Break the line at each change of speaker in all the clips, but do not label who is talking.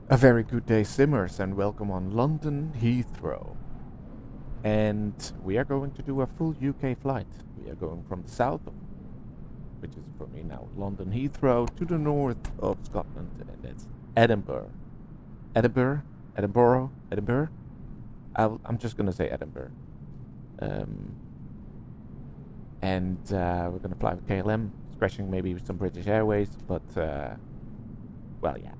A very good day, Simmers, and welcome on London Heathrow. And we are going to do a full UK flight. We are going from the south, which is for me now London Heathrow, to the north of Scotland, and that's Edinburgh. Edinburgh. I'm just gonna say Edinburgh. And we're gonna fly with KLM, scratching maybe with some British Airways, but well, yeah.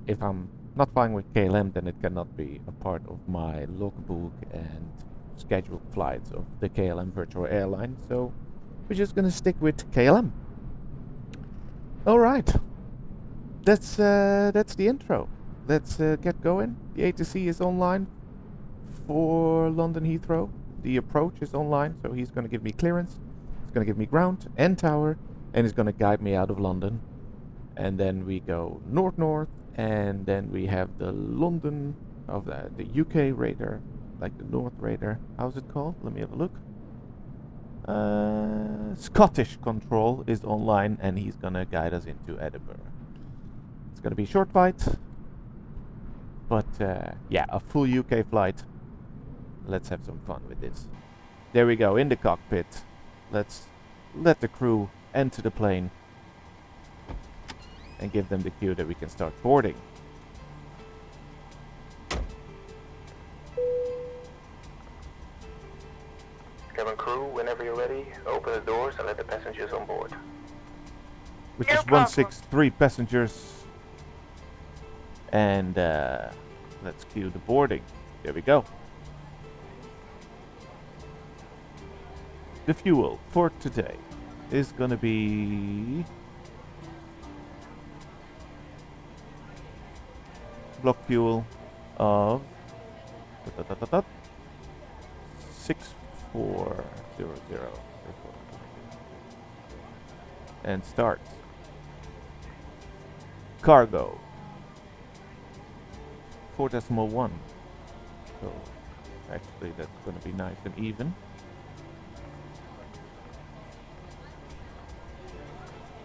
If I'm not flying with KLM, then it cannot be a part of my logbook and scheduled flights of the KLM virtual airline. So we're just gonna stick with KLM. All right, that's the intro. Let's get going. The ATC is online for London Heathrow. The approach is online, so he's gonna give me clearance. He's gonna give me ground and tower, and he's gonna guide me out of London. And then we go north, and then we have the London of the UK radar, like the North radar. How's it called? Let me have a look. Scottish control is online, and he's gonna guide us into Edinburgh. It's gonna be a short flight, but yeah, a full UK flight. Let's have some fun with this. There we go, in the cockpit. Let's let the crew enter the plane and give them the cue that we can start boarding.
Cabin crew, whenever you're ready, open the doors and let the passengers on board.
Which is 163 passengers. And let's cue the boarding. There we go. The fuel for today is gonna be block fuel of 6400 and start. Cargo 4.1. So actually that's going to be nice and even.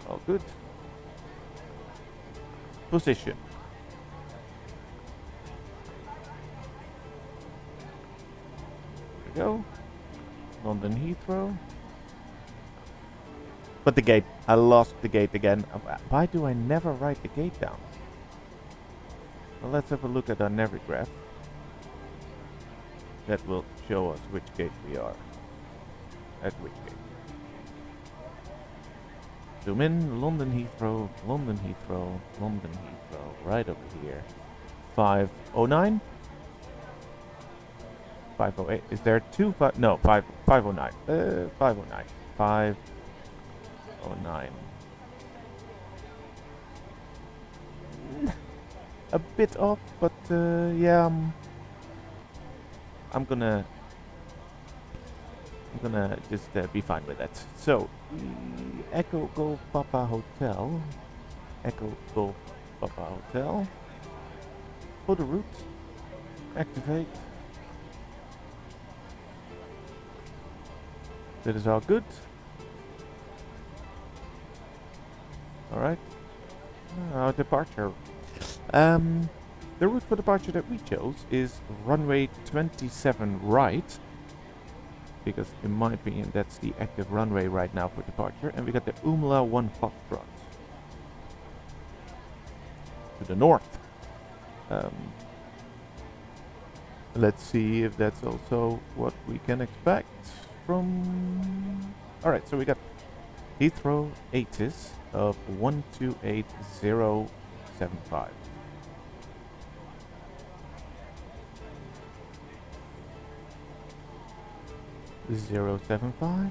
All good. Position. Go. London Heathrow. But the gate. I lost the gate again. Why do I never write the gate down? Well, let's have a look at our Navigraph. That will show us which gate we are. At which gate. Zoom in. London Heathrow. London Heathrow. London Heathrow. Right over here. 509. 508. Is there two? No, 509. 509. 509. A bit off, but yeah, I'm gonna just be fine with that. So, Echo Golf Papa Hotel. Echo Golf Papa Hotel. For the route. Activate. That is all good. Alright. Departure. The route for departure that we chose is runway 27 right. Because in my opinion that's the active runway right now for departure. And we got the Umla 1 Foxtrot. To the north. Let's see if that's also what we can expect from... Alright, so we got Heathrow ATIS of 128075. Zero 75.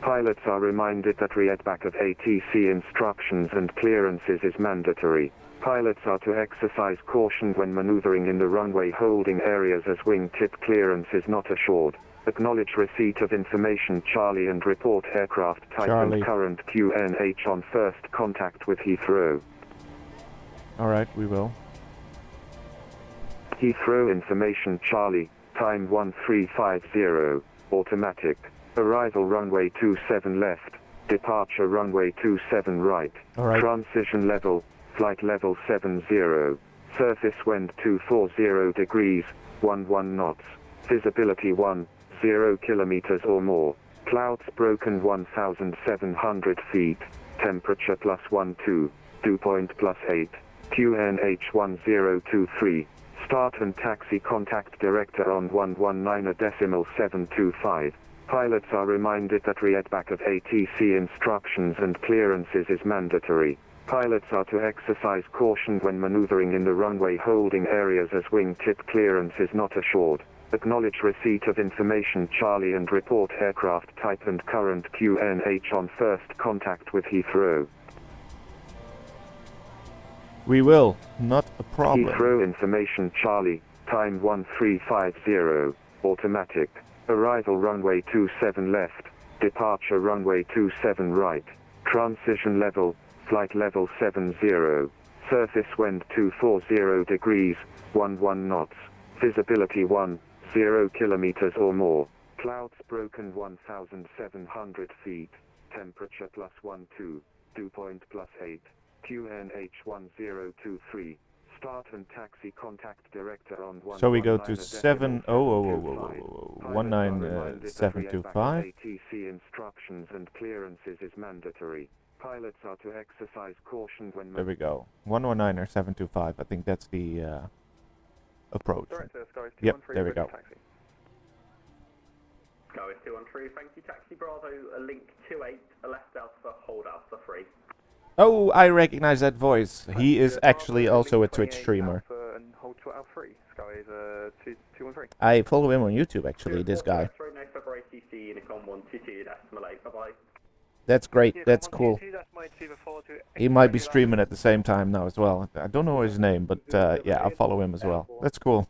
Pilots are reminded that readback of ATC instructions and clearances is mandatory. Pilots are to exercise caution when maneuvering in the runway holding areas as wingtip clearance is not assured. Acknowledge receipt of information Charlie and report aircraft type and current QNH on first contact with Heathrow.
Alright, we will.
Heathrow information Charlie, time 1350, automatic. Arrival runway 27 left, Departure runway 27 right.
Alright.
Transition level, flight level 70. Surface wind 240 degrees, 11 knots. Visibility 10 kilometers or more. Clouds broken 1,700 feet. Temperature +12, dew point +8. QNH 1023. Start and taxi contact director on 119.725. Pilots are reminded that readback of ATC instructions and clearances is mandatory. Pilots are to exercise caution when maneuvering in the runway holding areas as wingtip clearance is not assured. Acknowledge receipt of information Charlie and report aircraft type and current QNH on first contact with Heathrow.
We will. Not a problem.
Heathrow information Charlie, time 1350, automatic. Arrival runway 27 left, departure runway 27 right. Transition level, flight level 70. Surface wind 240 degrees, 11 knots. Visibility 10 kilometers or more. Clouds broken 1,700 feet. Temperature +12, dew point +8. QNH 1023. Start and taxi contact director on 119.
So we go to 19725.
ATC instructions and clearances is mandatory. Pilots are to exercise caution when.
There we go. 119 or 725. I think that's the approach. Yep, there we go.
Go with 213, thank you. Taxi Bravo, a link 28, a left Alpha, hold Alpha 3.
Oh, I recognize that voice. He is actually also a Twitch streamer. I follow him on YouTube, actually, this guy. That's great, that's cool. He might be streaming at the same time now as well. I don't know his name, but yeah, I'll follow him as well. That's cool.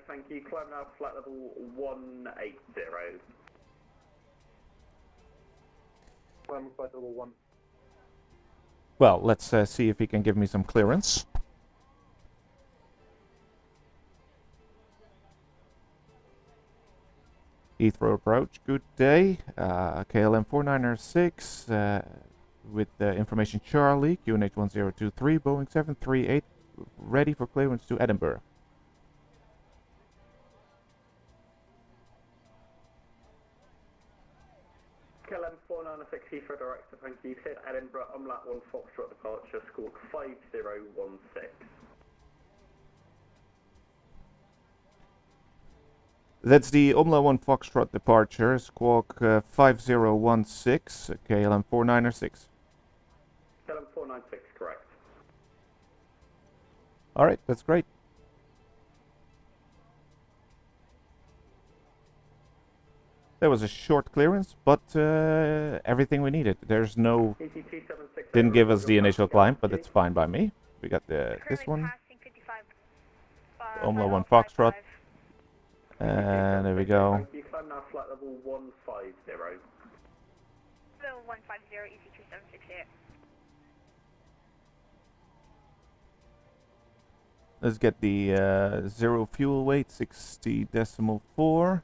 Thank you. Climb now, flight level 180.
Well, let's see if he can give me some clearance. Heathrow approach, good day. KLM 496 with information Charlie, QNH 1023, Boeing 738, ready for clearance to Edinburgh.
KLM 496 Heathrow director, thank you. Hit Edinburgh, umlaut 1 Foxtrot departure, squawk 5016.
That's the umlaut 1 Foxtrot departure, squawk 5016, KLM 496.
KLM 496, correct.
Alright, that's great. That was a short clearance, but everything we needed. There's no... Didn't give us the initial climb, but that's fine by me. We got this one. Umlaut 1 Foxtrot. And there we go.
You climb now flight level 150.
Level 150, EC2760.
Let's get the 0 fuel weight, 60.4.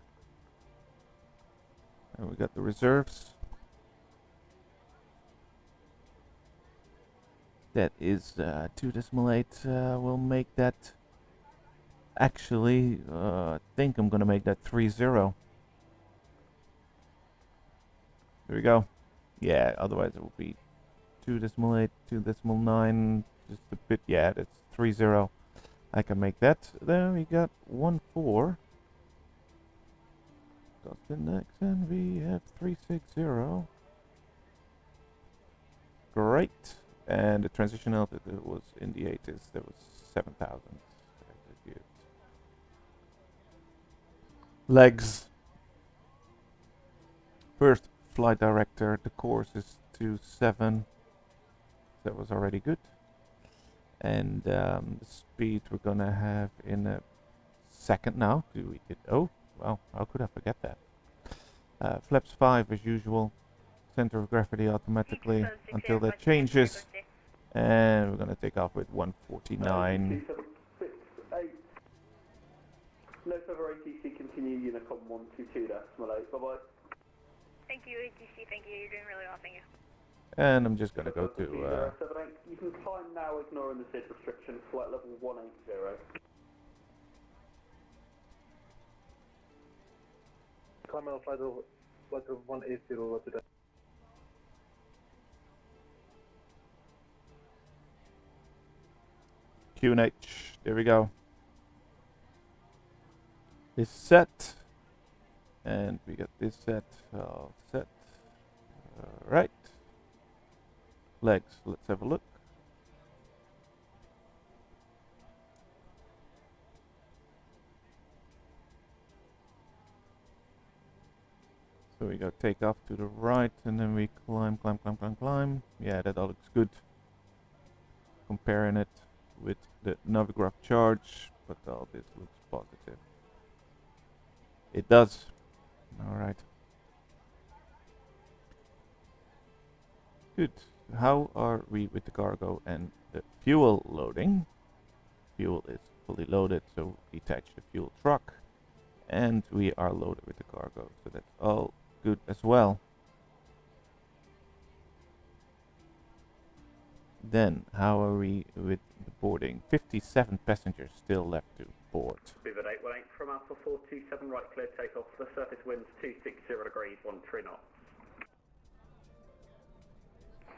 And we got the reserves. That is 2.8. We'll make that. Actually, I think I'm gonna make that 3.0. There we go. Yeah, otherwise it will be 2.8, 2.9, just a bit. Yeah, that's 3.0. I can make that. Then we got 1.4. Austin next, and we have 3.60. Great. And the transition altitude was in the 80s. That was 7,000. Legs. First flight director, the course is 27. That was already good. And the speed we're gonna have in a second now. Oh, well, how could I forget that? Flaps 5 as usual. Center of gravity automatically until that changes. And we're gonna take off with 149.
No further ATC, continue Unicom 122.8, bye-bye.
Thank you, ATC. Thank you. You're doing really well. Thank you.
And I'm just gonna go to
078. You can climb now, ignoring the SID restriction. Flight level 180.
Climb on flight level 180 today.
QNH. There we go. Is set. And we got this set. All set. Alright. Legs. Let's have a look. So we go take off to the right and then we climb. Yeah, that all looks good. Comparing it with the Navigraph charge, but all this looks positive. It does. Alright. Good. How are we with the cargo and the fuel loading? Fuel is fully loaded, so detach the fuel truck. And we are loaded with the cargo, so that's all good as well. Then, how are we with the boarding? 57 passengers still left to board.
Vivid 818 from Alpha 427, right clear takeoff. The surface winds 260 degrees, 13 knots.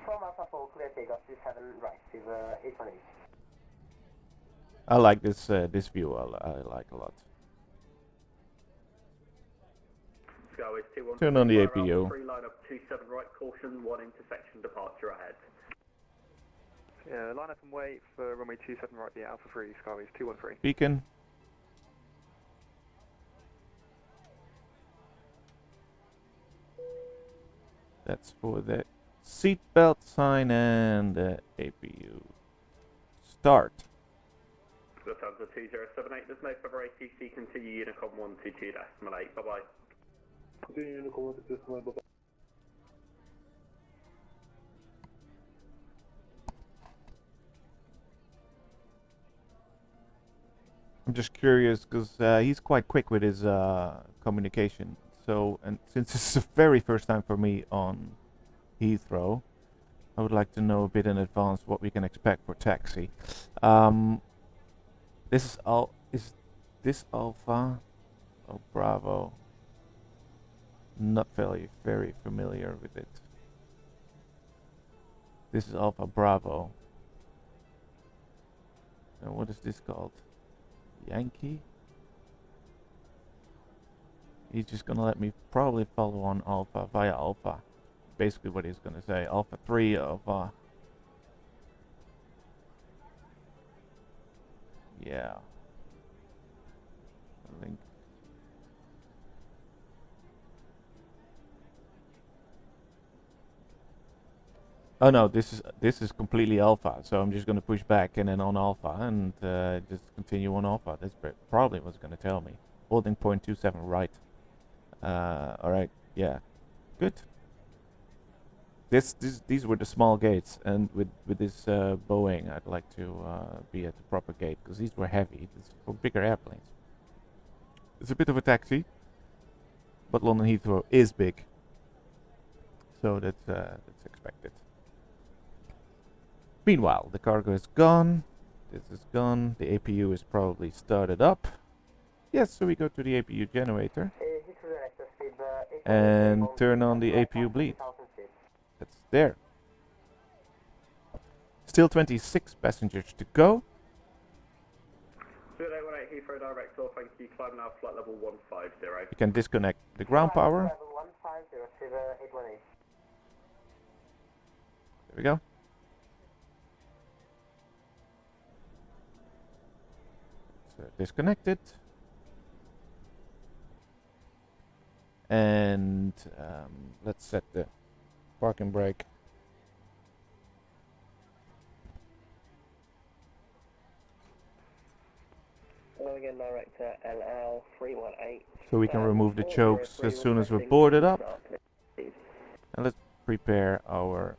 From Alpha 4, clear takeoff 27, right, Silver 818.
I like this this view. I like a lot.
Skyways 21.
Turn on the APU.
3 line up 27 right, caution, 1 intersection departure ahead.
Yeah, line up and wait for runway 27 right, yeah, Alpha 3, Skyways 213.
Beacon. That's for the seatbelt sign and the APU. Start.
Lufthansa 2078, there's no further ATC, continue Unicom 122.8, bye bye.
Continue Unicom 122.8, bye bye.
I'm just curious because he's quite quick with his communication. So, and since this is the very first time for me on Heathrow, I would like to know a bit in advance what we can expect for taxi. This is this Alpha? Oh, Bravo. Not very familiar with it. This is Alpha Bravo. And what is this called? Yankee? He's just gonna let me probably follow on Alpha via Alpha. Basically what he's gonna say. Alpha 3, Alpha. Yeah. I think. Oh no, this is completely Alpha. So I'm just gonna push back and then on Alpha and just continue on Alpha. That's probably what's gonna tell me. Holding point 27 right. Alright, yeah. Good. These were the small gates, and with this Boeing, I'd like to be at the proper gate because these were heavy. It's for bigger airplanes. It's a bit of a taxi, but London Heathrow is big, so that's expected. Meanwhile, the cargo is gone. This is gone. The APU is probably started up. Yes, so we go to the APU generator and turn on the APU bleed. That's there. Still 26 passengers to go.
0818 Heathrow direct, or thank you, climb now, flight level 150.
You can disconnect the ground power.
Level 150, Silver 818.
There we go. So disconnected. And let's set the parking brake.
Hello again, director LL 318.
So we can remove the chokes as soon as we're boarded up. And let's prepare our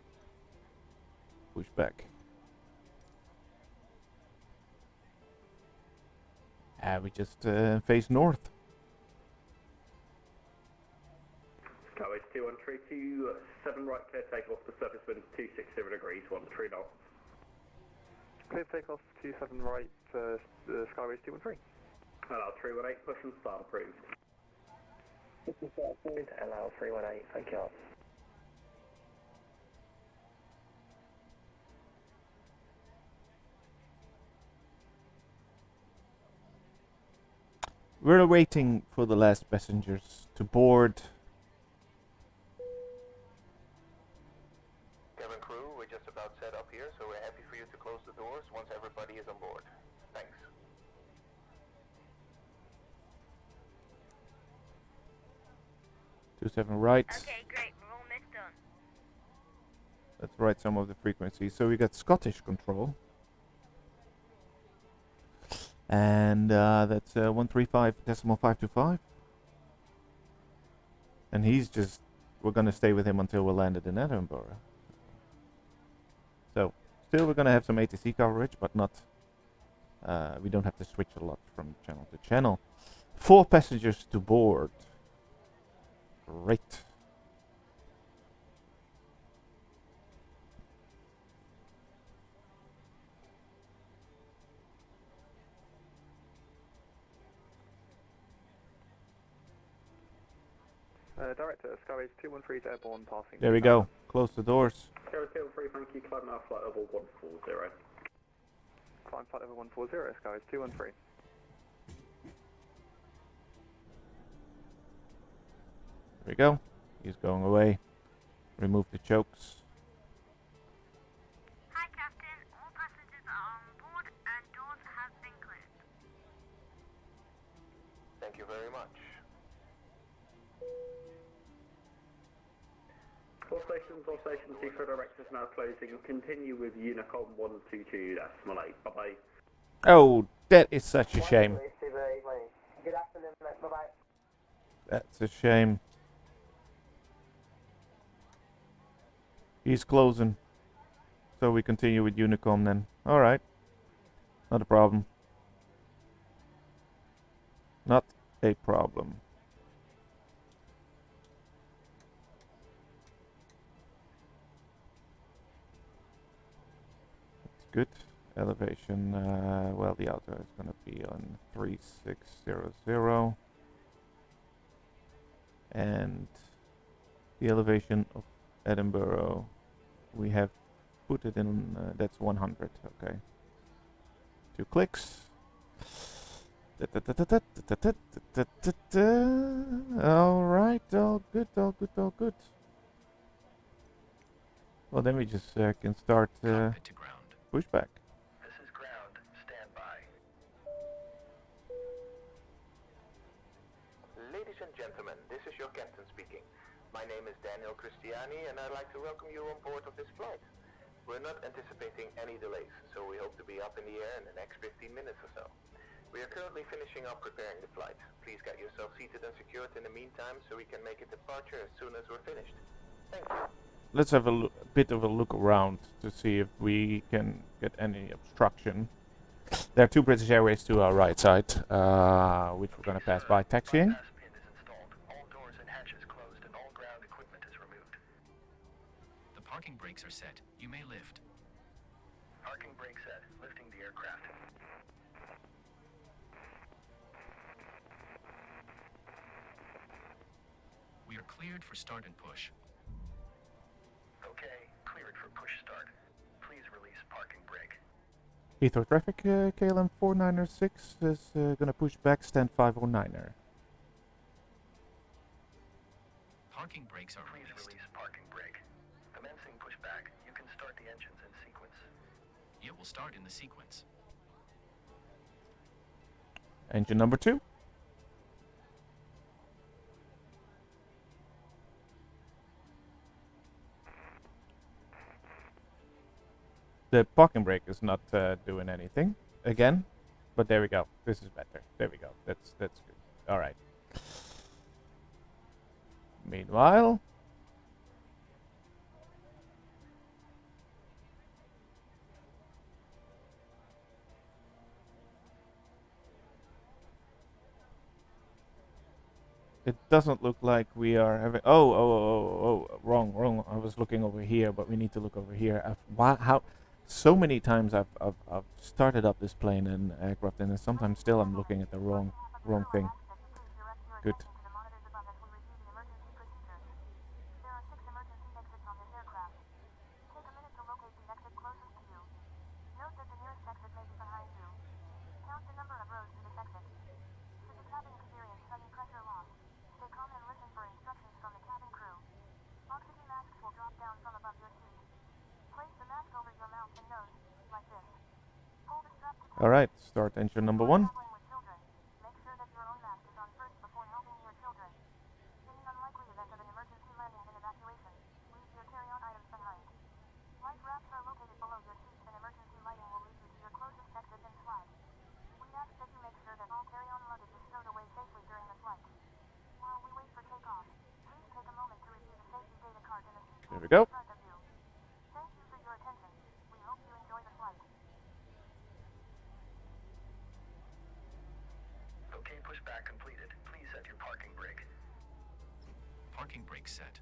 pushback. We just face north.
Skyways 213, 27 right, clear takeoff to surface wind 260 degrees, 13 knots.
Clear takeoff 27 right, Skyways 213.
Allow 318, push and start approved.
Allow 318, thank you.
We're waiting for the last passengers to board.
Cabin crew, we're just about set up here, so we're happy for you to close the doors once everybody is on board. Thanks.
Two 7 right.
Okay, great. We're almost done.
Let's write some of the frequencies. So we got Scottish control. And that's 135.525. And he's just, we're going to stay with him until we're landed in Edinburgh. So, still we're going to have some ATC coverage, but not, we don't have to switch a lot from channel to channel. 4 passengers to board. Great.
Director, Skyways 213 is airborne passing.
There we go. Close the doors.
Skyways 213, thank you, climb now flight level 140.
Climb flight level 140, Skyways 213.
There we go. He's going away. Remove the chokes.
Hi, Captain. All passengers are on board and doors have been cleared.
Thank you very much.
All stations, Heathrow directors now closing. Continue with Unicom 122.8. Bye-bye.
Oh, that is such a shame.
Good afternoon, bye-bye.
That's a shame. He's closing. So we continue with Unicom then. Alright. Not a problem. Not a problem. Good. Elevation, well, the outer is going to be on 3600. And the elevation of Edinburgh, we have put it in, that's 100, okay. 2 clicks. Alright, all good, all good, all good. Well, then we just can start pushback.
This is ground. Stand by. Ladies and gentlemen, this is your captain speaking. My name is Daniel Cristiani, and I'd like to welcome you on board of this flight. We're not anticipating any delays, so we hope to be up in the air in the next 15 minutes or so. We are currently finishing up preparing the flight. Please get yourself seated and secured in the meantime so we can make a departure as soon as we're finished. Thank you.
Let's have a bit of a look around to see if we can get any obstruction. There are 2 British Airways to our right side, which we're going to pass by taxiing.
All doors and hatches closed and all ground equipment is removed.
The parking brakes are set. You may lift.
Parking brake set. Lifting the aircraft.
We are cleared for start and push.
Okay, cleared for push start. Please release parking brake.
Heathrow traffic, KLM 496 is going to push back, stand 509er.
Parking brakes are
Please
released.
release parking brake. Commencing pushback. You can start the engines in sequence.
It will start in the sequence.
Engine number 2. The parking brake is not doing anything again, but there we go. This is better. There we go. That's good. All right. Meanwhile, It doesn't look like we are having. Wrong. I was looking over here, but we need to look over here. How? So many times I've started up this plane and aircraft, and sometimes still I'm looking at the wrong thing. Good. All right, start engine number 1. There we go.
Okay, pushback completed. Please set your parking brake. Parking brake set.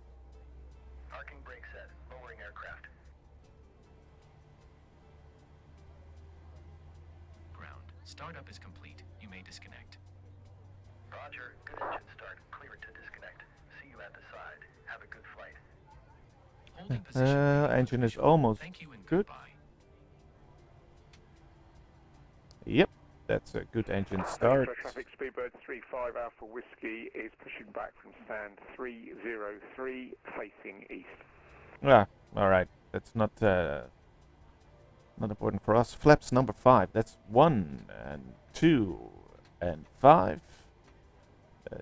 Parking brake set. Lowering aircraft. Ground. Startup is complete. You may disconnect. Roger. Good engine start. Clear to disconnect. See you at the side. Have a good flight. Holding position.
Engine is almost
Thank you and
good.
goodbye.
Yep, that's a good engine start.
Traffic Speedbird 35 Alpha Whiskey is pushing back from stand 303 facing east.
Ah, all right. That's not important for us. Flaps number 5. That's 1 and 2 and 5.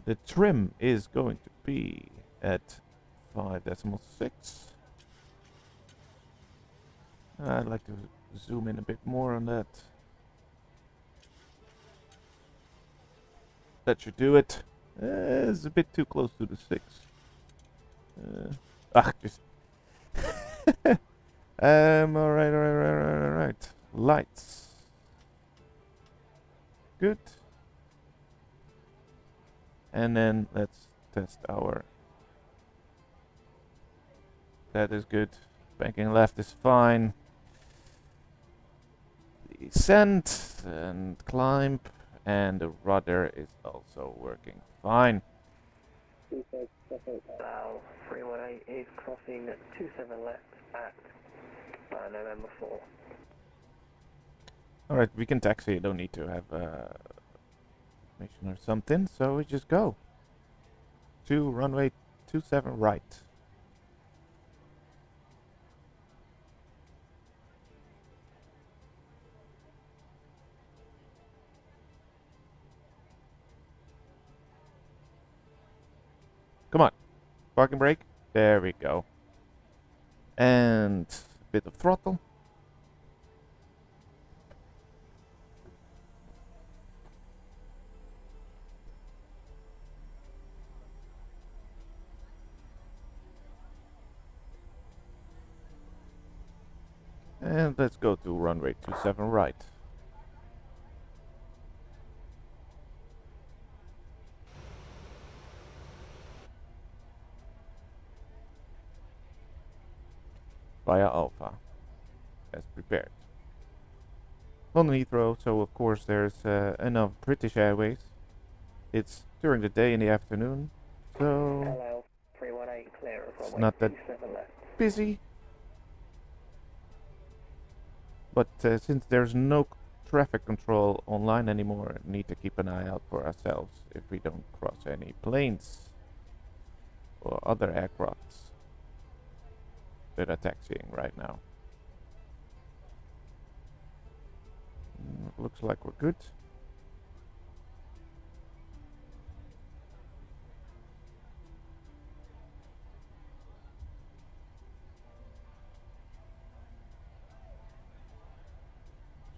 The trim is going to be at 5.6. I'd like to zoom in a bit more on that. That should do it. It's a bit too close to the 6. Just. Alright. Lights. Good. And then let's test our. That is good. Banking left is fine. Descent and climb. And the rudder is also working fine.
318 is crossing 27 left at November 4.
Alright, we can taxi. You don't need to have information or something. So we just go. To runway 27 right. Come on. Parking brake. There we go. And a bit of throttle. And let's go to runway 27 right. Via Alpha, as prepared. London Heathrow, so of course there's enough British Airways. It's during the day in the afternoon, so it's not that busy. But since there's no traffic control online anymore, we need to keep an eye out for ourselves if we don't cross any planes or other aircrafts that are taxiing right now. Looks like we're good.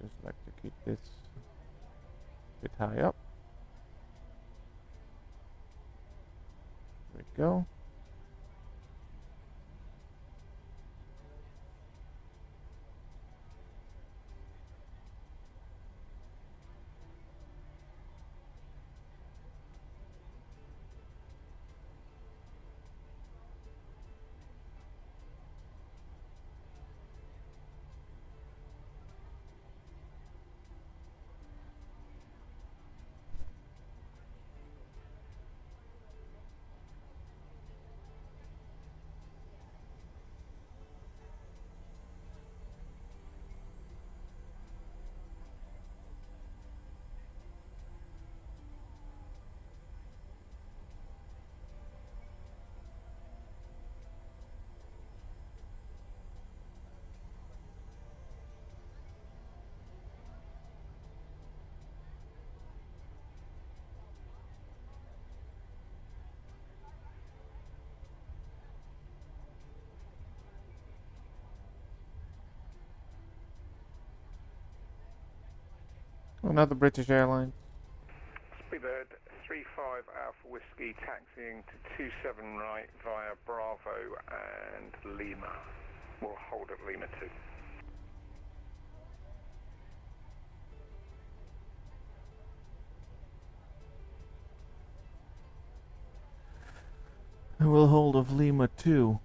Just like to keep this a bit high up. There we go. Another British Airlines.
Speedbird 35 Alpha Whiskey taxiing to 27 right via Bravo and Lima. We'll hold at Lima 2.
We'll hold of Lima 2.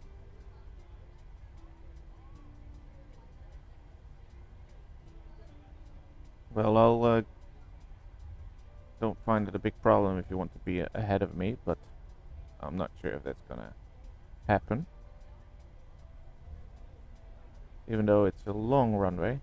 Well, I'll don't find it a big problem if you want to be ahead of me, but I'm not sure if that's gonna happen. Even though it's a long runway.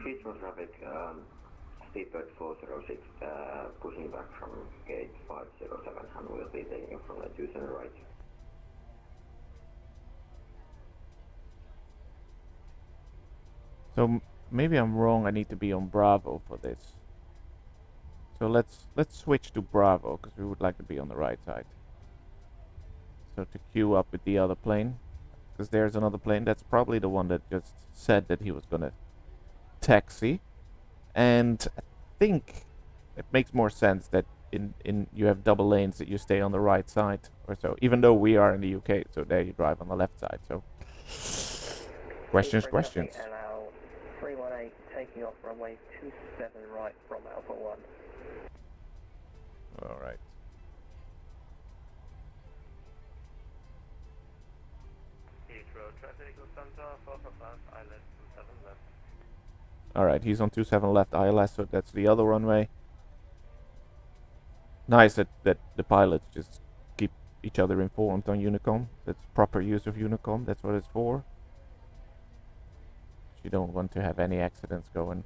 Heathrow traffic, Speedbird 406, pushing back from gate 507 and we'll be taking from the 27 right.
So maybe I'm wrong, I need to be on Bravo for this. So let's switch to Bravo, because we would like to be on the right side. So to queue up with the other plane, because there's another plane, that's probably the one that just said that he was gonna taxi. And I think it makes more sense that in you have double lanes that you stay on the right side or so, even though we are in the UK, so there you drive on the left side. So questions.
318 taking off runway 27 right from Alpha 1.
Alright.
Heathrow traffic Lufthansa 455 ILS 27 left.
Alright, he's on 27 left ILS, so that's the other runway. Nice that the pilots just keep each other informed on Unicom. That's proper use of Unicom, that's what it's for. You don't want to have any accidents going.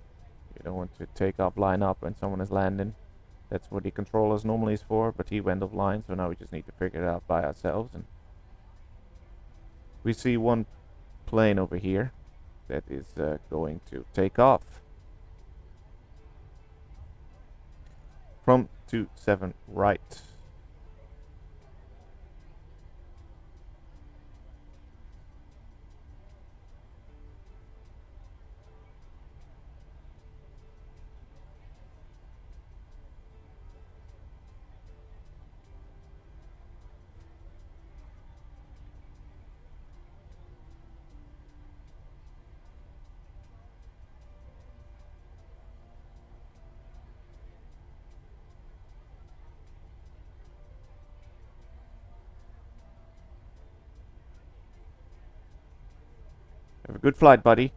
You don't want to take off, line up when someone is landing. That's what the controllers normally is for, but he went offline, so now we just need to figure it out by ourselves. And we see one plane over here that is going to take off from 27 right. Have a good flight, buddy.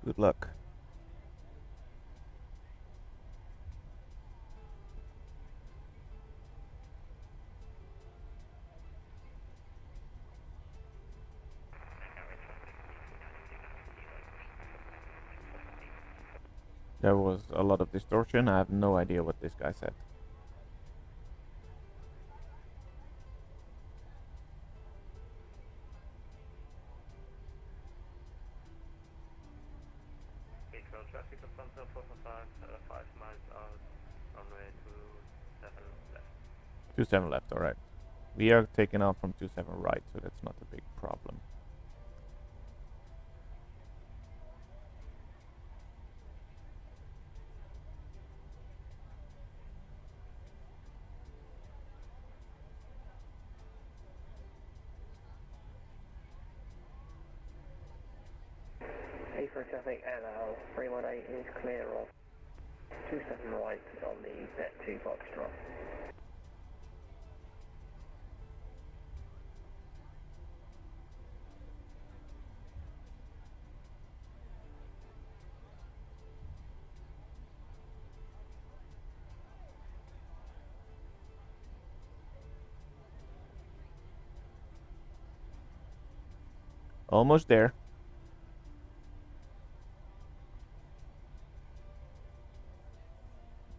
Good luck. There was a lot of distortion. I have no idea what this guy said.
Traffic Lufthansa 455, 5 miles out, runway 27 left.
27 left, alright. We are taking off from 27 right, so that's not a big problem.
Heathrow traffic NL 318 is clear of 27 right on the net 2 Foxtrot.
Almost there.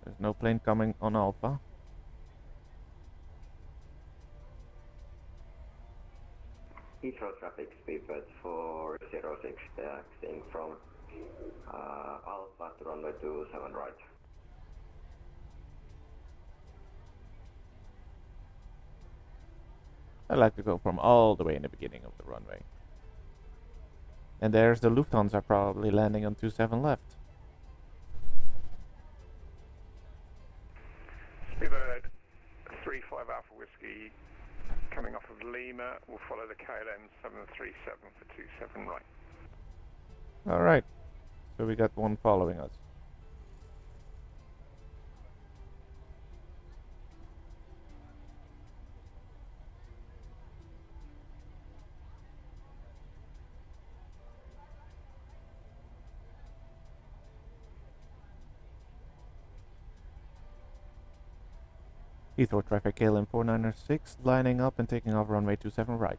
There's no plane coming on Alpha.
Heathrow traffic, speedbird 406, taxiing from Alpha to runway 27 right.
I like to go from all the way in the beginning of the runway. And there's the Lufthansa probably landing on 27 left.
Speedbird 35 Alpha Whiskey coming off of Lima. We'll follow the KLM 737 for 27 right.
Alright, so we got one following us. Heathrow traffic KLM 496 lining up and taking off runway 27 right.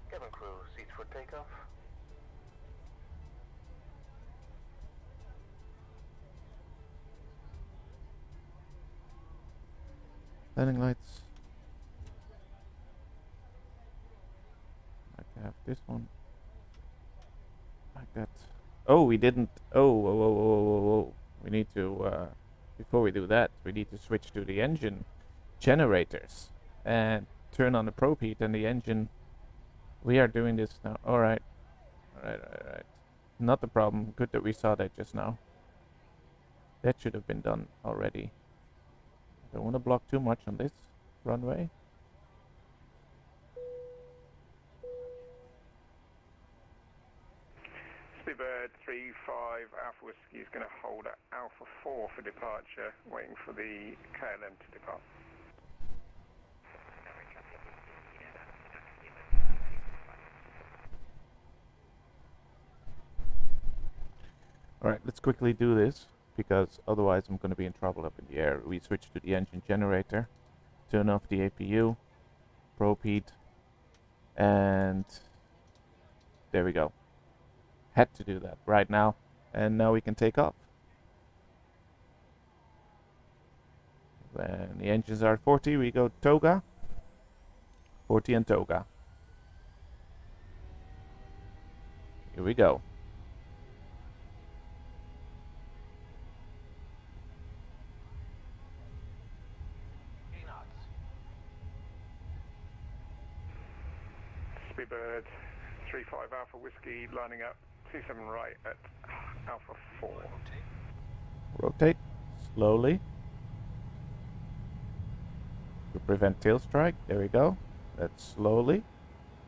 Cabin crew, seats for takeoff.
Landing lights. Like to have this one. Like that. Oh, we didn't. Oh, whoa, whoa, whoa, whoa, whoa. We need to, before we do that, we need to switch to the engine generators and turn on the probe heat and the engine. We are doing this now. Alright. Alright. Not the problem. Good that we saw that just now. That should have been done already. Don't want to block too much on this runway.
Speedbird 35 Alpha Whiskey is going to hold at Alpha 4 for departure, waiting for the KLM to depart.
Alright, let's quickly do this, because otherwise I'm going to be in trouble up in the air. We switch to the engine generator, turn off the APU, probe heat, and there we go. Had to do that right now, and now we can take off. When the engines are at 40, we go toga, 40 and toga. Here we go.
Speedbird 35 Alpha Whiskey lining up 27 right at Alpha 4.
Rotate slowly to prevent tail strike. There we go. That's slowly.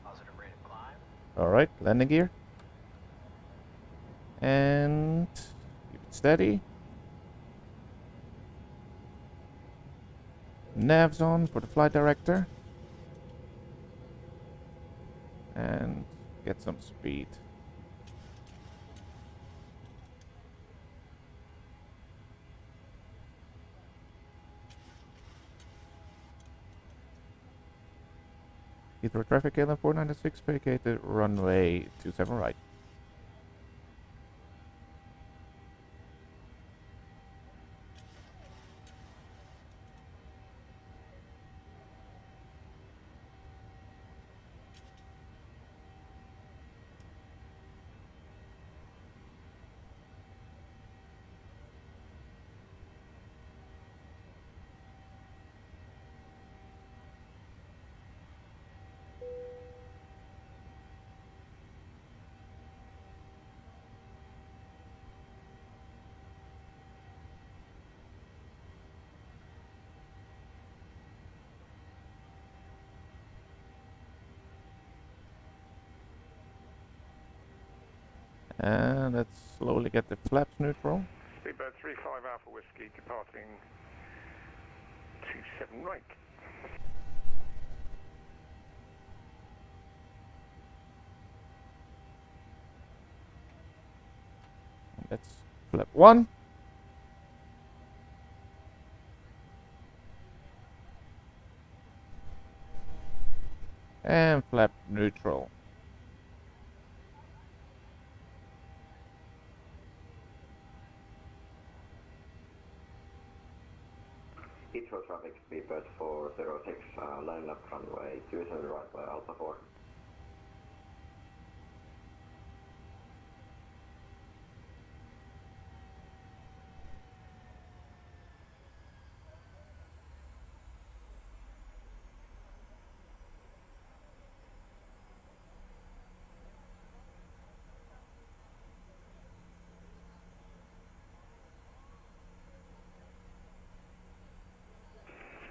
Positive rate of climb.
Alright, landing gear. And keep it steady. Navs on for the flight director. And get some speed. Heathrow traffic KLM 496 vacated runway 27 right. And let's slowly get the flaps neutral.
Speedbird 35 Alpha Whiskey departing 27 right.
That's flap 1. And flap neutral.
Heathrow traffic, speedbird 406, line left runway 27 right by Alpha 4.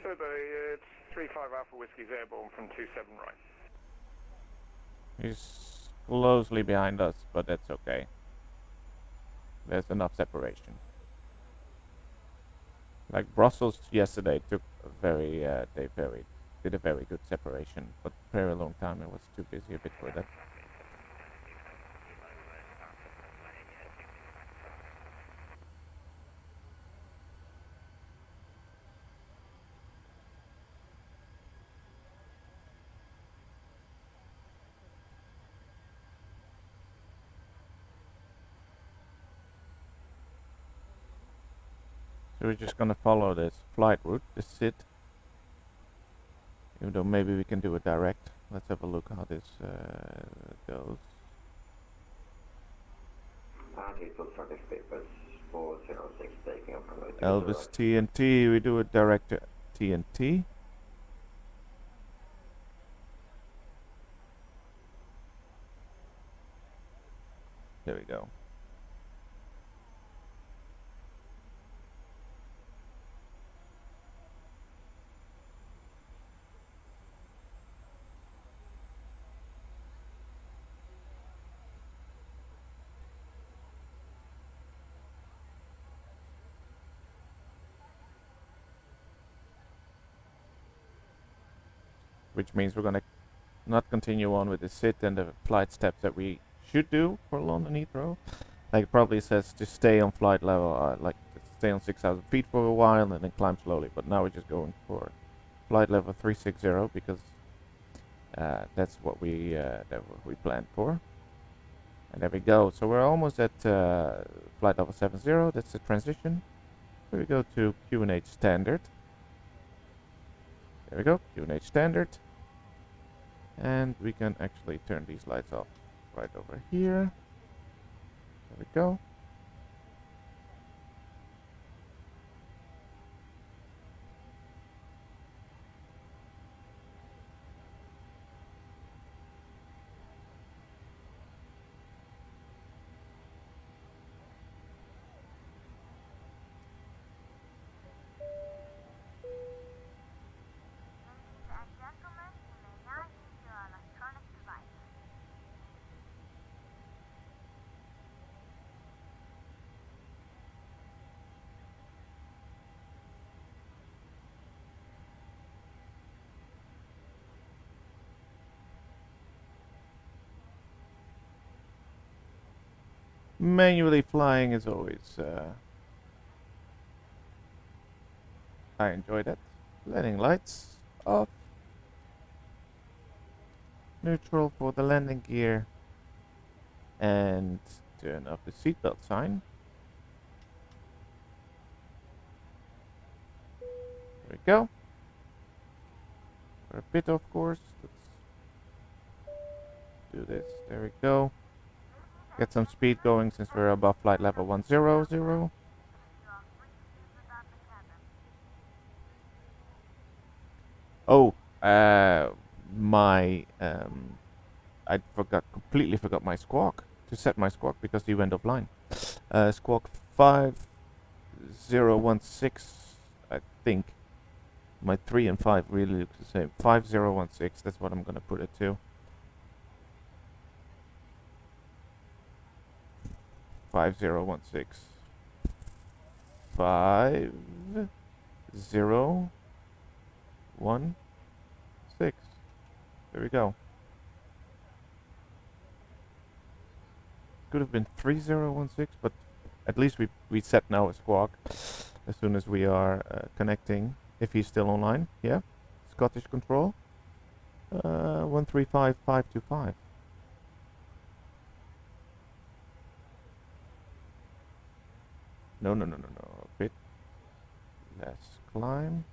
So it's 35 Alpha Whiskey's airborne from 27 right.
He's closely behind us, but that's okay. There's enough separation. Like Brussels yesterday took a very, did a very good separation, but very long time. I was too busy a bit for that. So we're just gonna follow this flight route, the SIT. Even though maybe we can do it direct. Let's have a look how this goes.
Heathrow traffic, speedbird 406, taking off runway 27
Elvis
right.
TNT, we do it direct to TNT. There we go. Which means we're gonna not continue on with the SIT and the flight steps that we should do for London Heathrow. Like it probably says to stay on flight level, like to stay on 6,000 feet for a while and then climb slowly. But now we're just going for flight level 360 because that's what we planned for. And there we go. So we're almost at flight level 70. That's the transition. So we go to QNH standard. There we go, QNH standard. And we can actually turn these lights off right over here. There we go.
Ladies and gentlemen, you may now use your electronic device.
Manually flying is always, I enjoy that. Landing lights off. Neutral for the landing gear. And turn off the seatbelt sign. There we go. For a bit, of course. Let's do this. There we go. Get some speed going since we're above flight level 100.
You are free to leave without the cabin.
Oh, I completely forgot my squawk to set my squawk because he went offline. Squawk 5016, I think. My 3 and 5 really looks the same. 5016, that's what I'm gonna put it to. 5016. 5016. There we go. Could have been 3016, but At least we set now a squawk as soon as we are connecting. If he's still online, yeah. Scottish control. 135525. No. A bit less climb.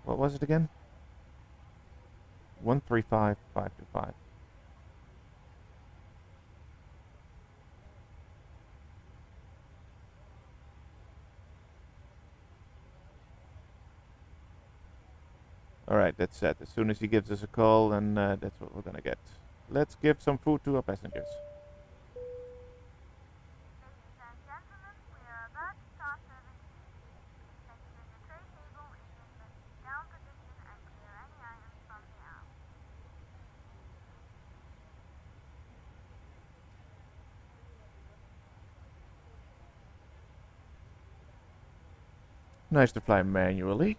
What was it again? 135525. Alright, that's set. As soon as he gives us a call, then that's what we're gonna get. Let's give some food to our passengers.
Ladies and gentlemen, we are about to start service. Please make sure your tray table is in the down position and clear any items from the aisle.
Nice to fly manually.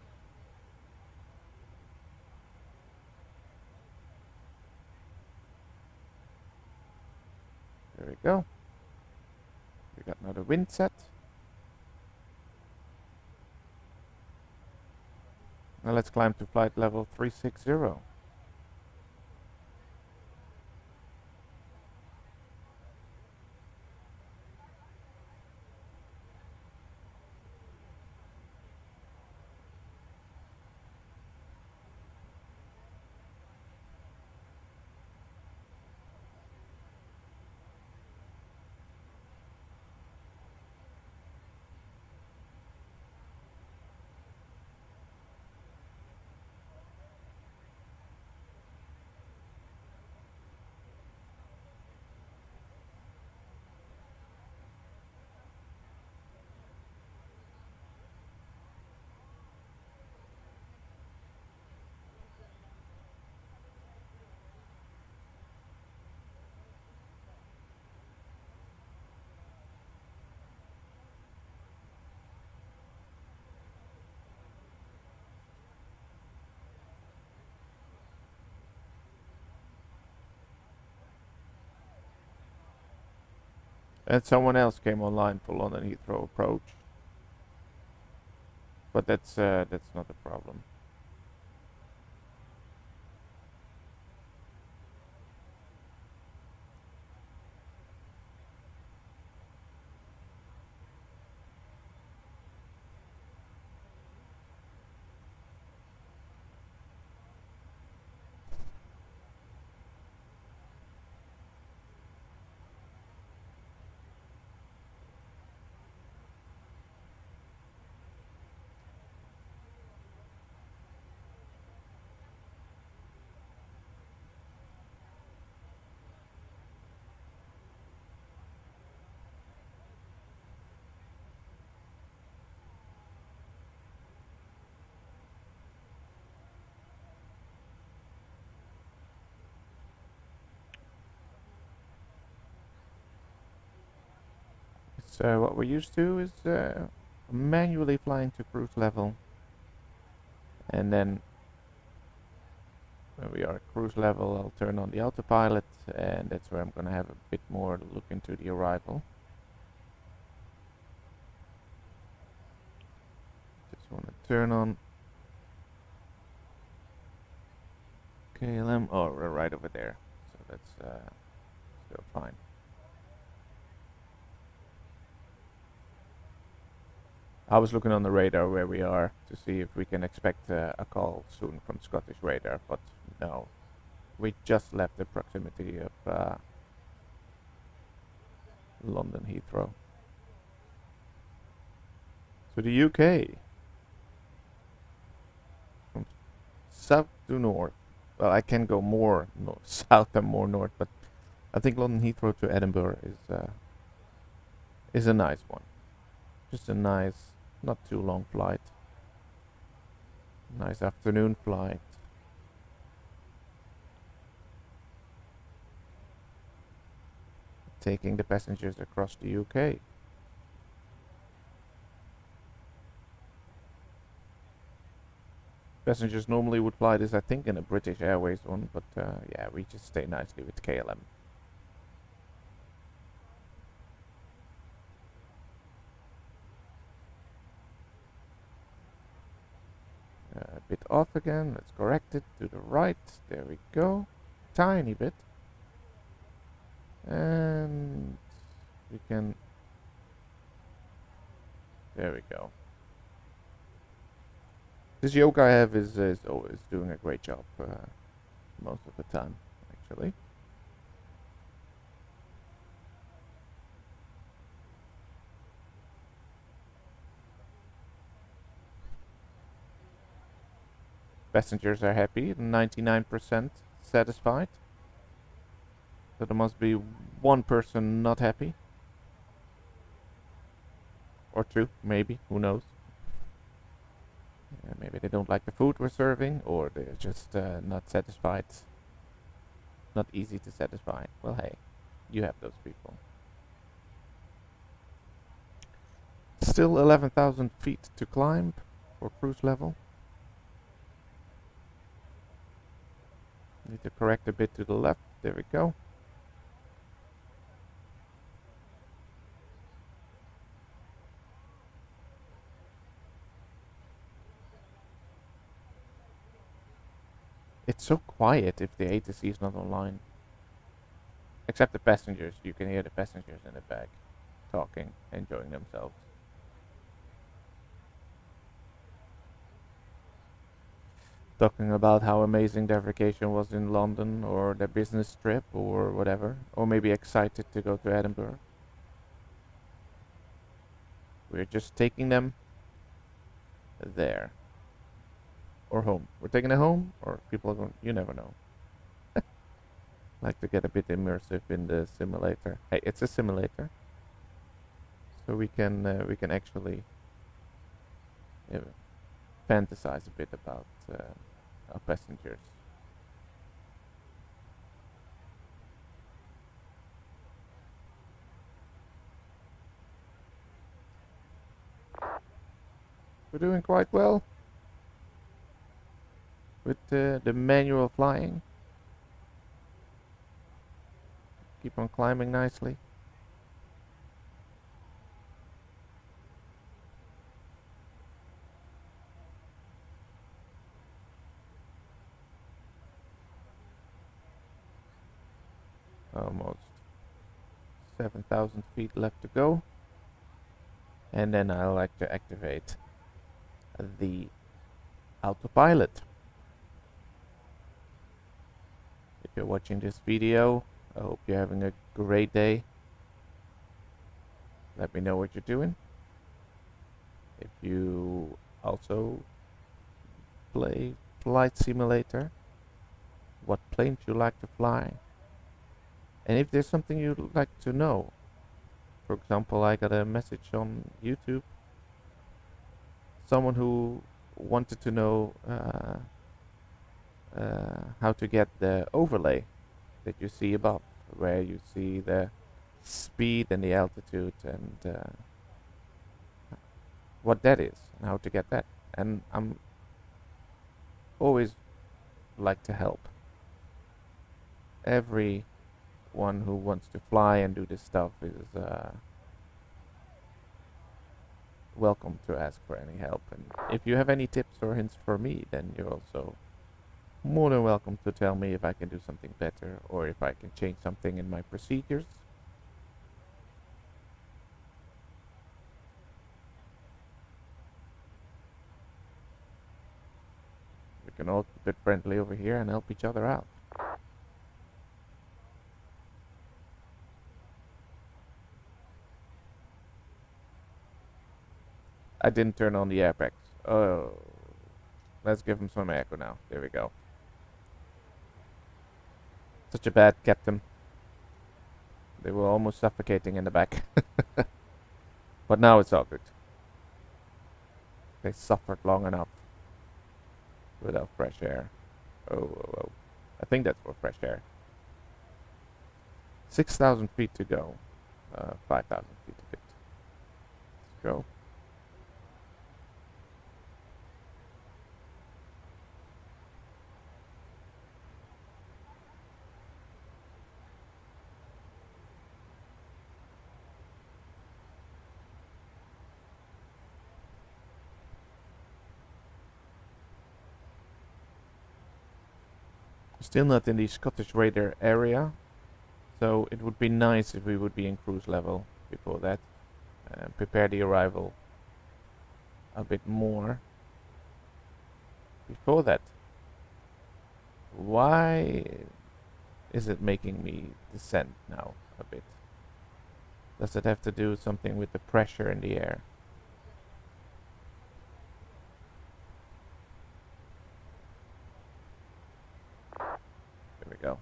There we go. We got another wind set. Now let's climb to flight level 360. And someone else came online for London Heathrow approach. But that's not a problem. So what we're used to is manually flying to cruise level, and then when we are at cruise level, I'll turn on the autopilot, and that's where I'm gonna have a bit more look into the arrival. Just want to turn on KLM. Oh, we're right over there, so that's still fine. I was looking on the radar where we are to see if we can expect a call soon from Scottish radar, but no. We just left the proximity of London Heathrow. So the UK. From south to north. Well, I can go more south and more north, but I think London Heathrow to Edinburgh is a nice one. Just a nice, not too long flight. Nice afternoon flight. Taking the passengers across the UK. Passengers normally would fly this, I think, in a British Airways one, but yeah, we just stay nicely with KLM. A bit off again. Let's correct it to the right. There we go. Tiny bit. And we can... There we go. This yoke I have is always doing a great job most of the time, actually. Passengers are happy, 99% satisfied. So there must be one person not happy. Or two, maybe, who knows. Maybe they don't like the food we're serving, or they're just not satisfied. Not easy to satisfy. Well, hey, you have those people. Still 11,000 feet to climb for cruise level. Need to correct a bit to the left. There we go. It's so quiet if the ATC is not online. Except the passengers. You can hear the passengers in the back talking, enjoying themselves. Talking about how amazing their vacation was in London, or their business trip, or whatever. Or maybe excited to go to Edinburgh. We're just taking them there. Or home. We're taking them home, or people are going, you never know. Like to get a bit immersive in the simulator. Hey, it's a simulator. So we can actually fantasize a bit about our passengers. We're doing quite well with the manual flying. Keep on climbing nicely. Almost 7,000 feet left to go. And then I like to activate the autopilot. If you're watching this video, I hope you're having a great day. Let me know what you're doing. If you also play Flight Simulator, what planes you like to fly, and if there's something you'd like to know. For example, I got a message on YouTube. Someone who wanted to know how to get the overlay that you see above, where you see the speed and the altitude and what that is, and how to get that. And I'm always like to help everyone who wants to fly and do this stuff is welcome to ask for any help. And if you have any tips or hints for me, then you're also more than welcome to tell me if I can do something better, or if I can change something in my procedures. We can all keep it friendly over here and help each other out. I didn't turn on the airbags. Oh, let's give him some echo now. There we go. Such a bad captain. They were almost suffocating in the back. But now it's all good. They suffered long enough without fresh air. Oh. I think that's for fresh air. 6,000 feet to go. 5,000 feet to bit. Let's go. Still not in the Scottish radar area, so it would be nice if we would be in cruise level before that. Prepare the arrival a bit more before that. Why is it making me descend now a bit? Does it have to do something with the pressure in the air? There we go.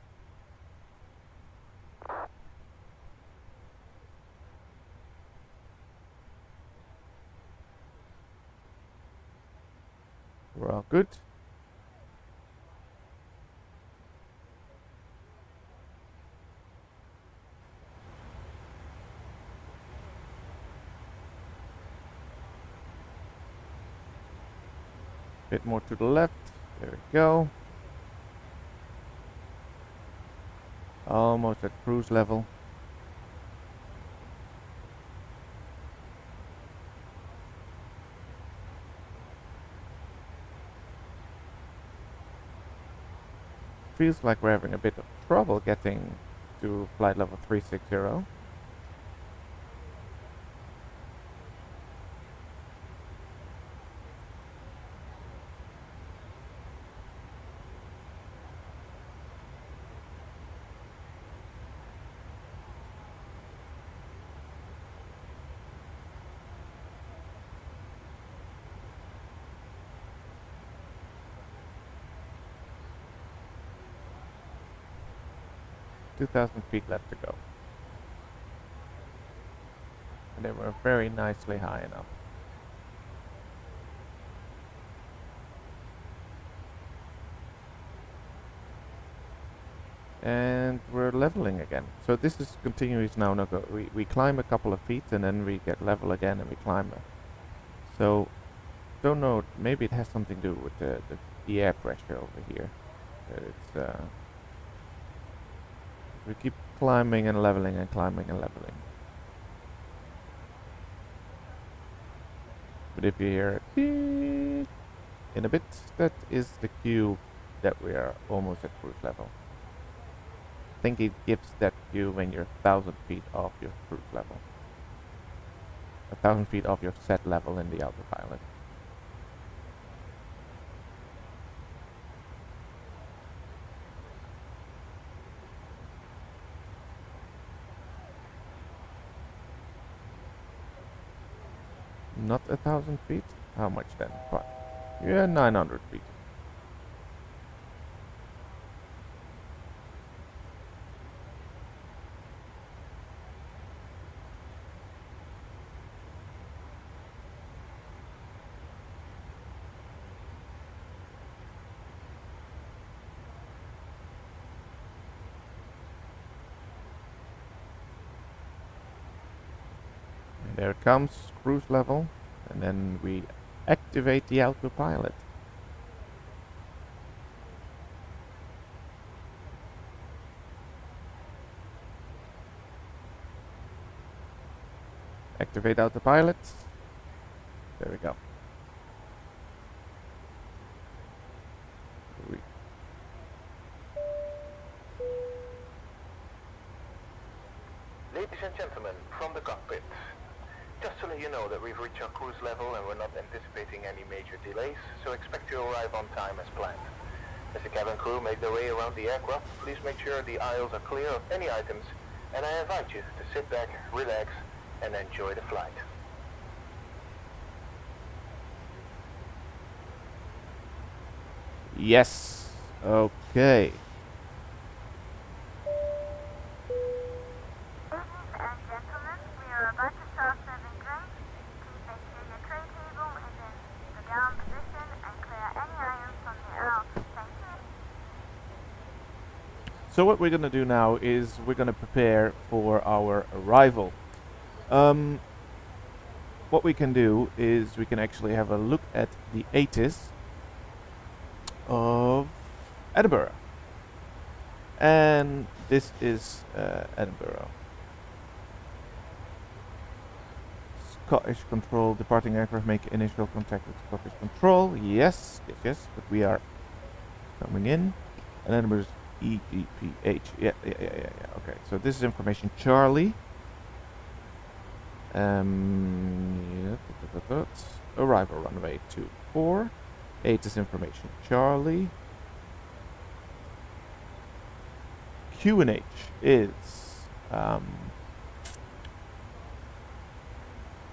We're all good. Bit more to the left. There we go. Almost at cruise level. Feels like we're having a bit of trouble getting to flight level 360. ,2,000 feet left to go. And they were very nicely high enough. And we're leveling again. So this is continuous now. We climb a couple of feet and then we get level again and we climb. So don't know. Maybe it has something to do with the air pressure over here. It's we keep climbing and leveling and climbing and leveling. But if you hear beep in a bit, that is the cue that we are almost at cruise level. I think it gives that cue when you're 1,000 feet off your cruise level. 1,000 feet off your set level in the autopilot. Not 1,000 feet? How much then? Yeah, 900 feet. And there it comes, cruise level. And then we activate the autopilot. Activate autopilot. There we go.
Ladies and gentlemen, from the cockpit. Just to let you know that we've reached our cruise level and we're not anticipating any major delays, so expect to arrive on time as planned. As the cabin crew make their way around the aircraft, please make sure the aisles are clear of any items, and I invite you to sit back, relax, and enjoy the flight.
Yes. Okay. So what we're going to do now is we're going to prepare for our arrival. What we can do is we can actually have a look at the ATIS of Edinburgh. And this is Edinburgh. Scottish control, departing aircraft make initial contact with Scottish control. Yes, yes, yes, but we are coming in. And then there's EGPH. Yeah. Okay, so this is information Charlie. Arrival runway 24. 8 is information Charlie. QNH is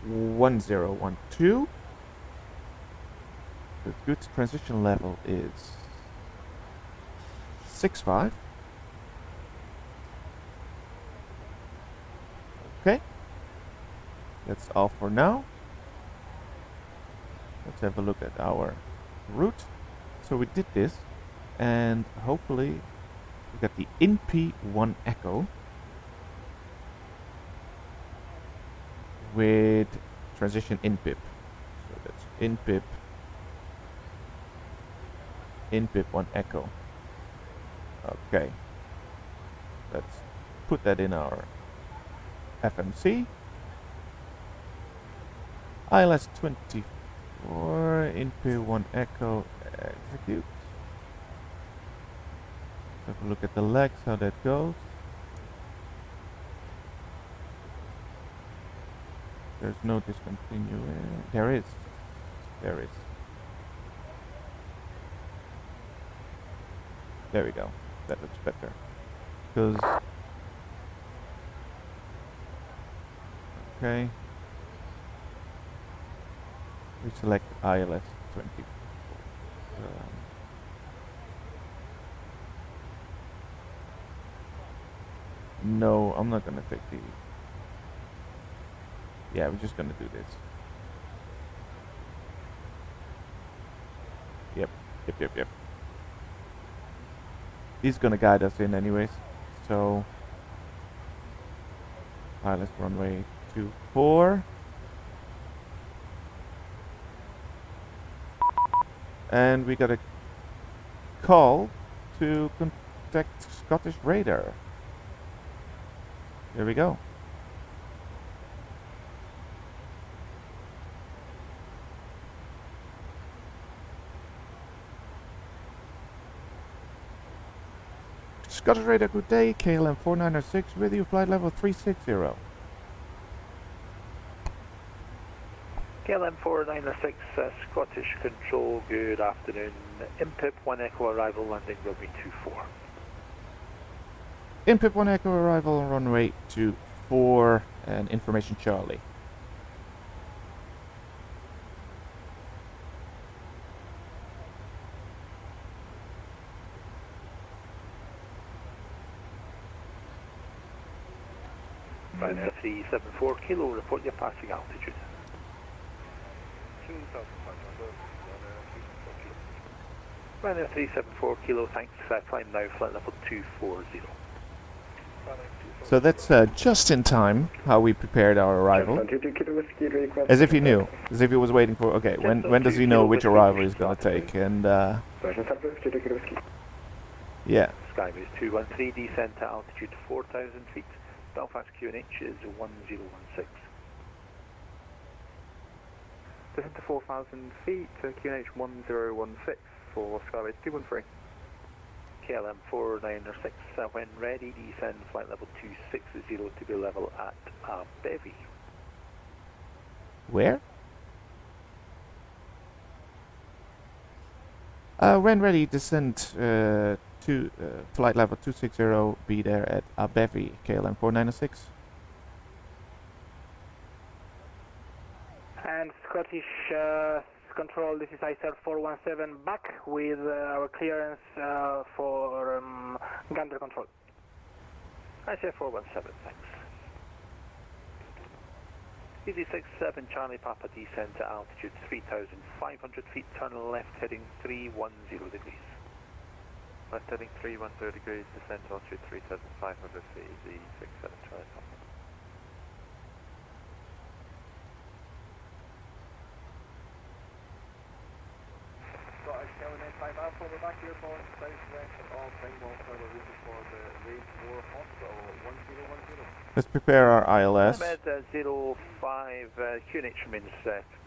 1012. The good transition level is 65. Okay. That's all for now. Let's have a look at our route. So we did this, and hopefully we got the INP1 Echo with transition INPIP. So that's INPIP1 Echo. Okay. Let's put that in our FMC. ILS 24, INP1 Echo, execute. Have a look at the legs, how that goes. There's no discontinuing. There is. There is. There we go. That looks better. Because... Okay. We select ILS 24. No, I'm not gonna take the... Yeah, we're just gonna do this. Yep. He's gonna guide us in anyways. So... ILS runway 24. And we got a call to contact Scottish Radar. There we go. Scottish Radar, good day. KLM 4906 with you, flight level 360.
KLM 4906, Scottish Control, good afternoon. INPIP 1 Echo arrival, landing runway 24.
INPIP 1 Echo arrival on runway 24 and information Charlie.
Ryanair 374 kilo, report your passing altitude. 2,500, Ryanair 374 kilo, thanks, climb now, flight level 240.
So that's just in time how we prepared our arrival. As if he knew, as if he was waiting for, okay, when does he know which arrival he's going to take? And yeah.
Skyway 213, descent to altitude 4,000 feet. Belfast QNH is 1016.
Descent to 4,000 feet, QNH 1016 for Skyway 213.
KLM 4906, when ready, descend flight level 260 to be level at Bevy.
Where? When ready, descend to flight level 260, be there at Bevy, KLM 4906.
And Scottish Control, this is ICER 417 back with our clearance for Gander Control.
ICER 417, thanks. EZ67 Charlie Papa, descend to altitude 3,500 feet, turn left heading 310 degrees.
Left heading 310 degrees, descend to altitude 3,500 feet, EZ67 Charlie Papa.
Over back here for southwest of Bingwall Tower, looking for the Raymore Hospital 1010.
Let's prepare our ILS.
Med 05, QNH remains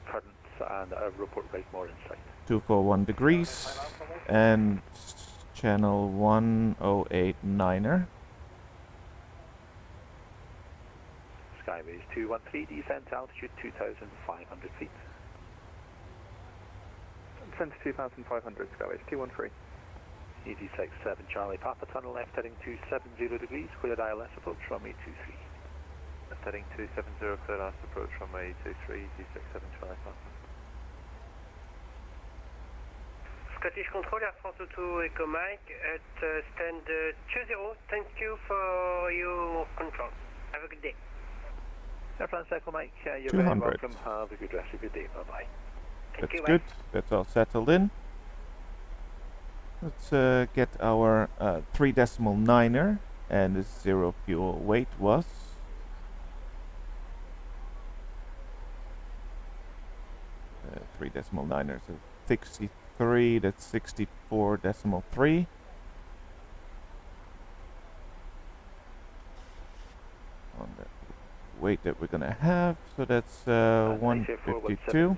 current and report Raymore in sight.
241 degrees and channel 1089er.
Skyways 213, descent altitude 2,500 feet.
Descent to 2,500, Skyways 213.
EG67 Charlie Papa tunnel left heading 270 degrees, cleared ILS approach runway 23.
Left heading 270, cleared ILS approach runway 23, EG67 Charlie Papa.
Scottish Control, Air France 22 Echo Mike at stand 20. Thank you for your control. Have a good day.
Air France Echo Mike, you're
200.
very welcome. Have a good rest of your day. Bye-bye.
That's
you,
good. That's all settled in. Let's get our 3.9er, and the zero fuel weight was 3.9er, so 63. That's 64.3. On the weight that we're gonna have, so that's 152.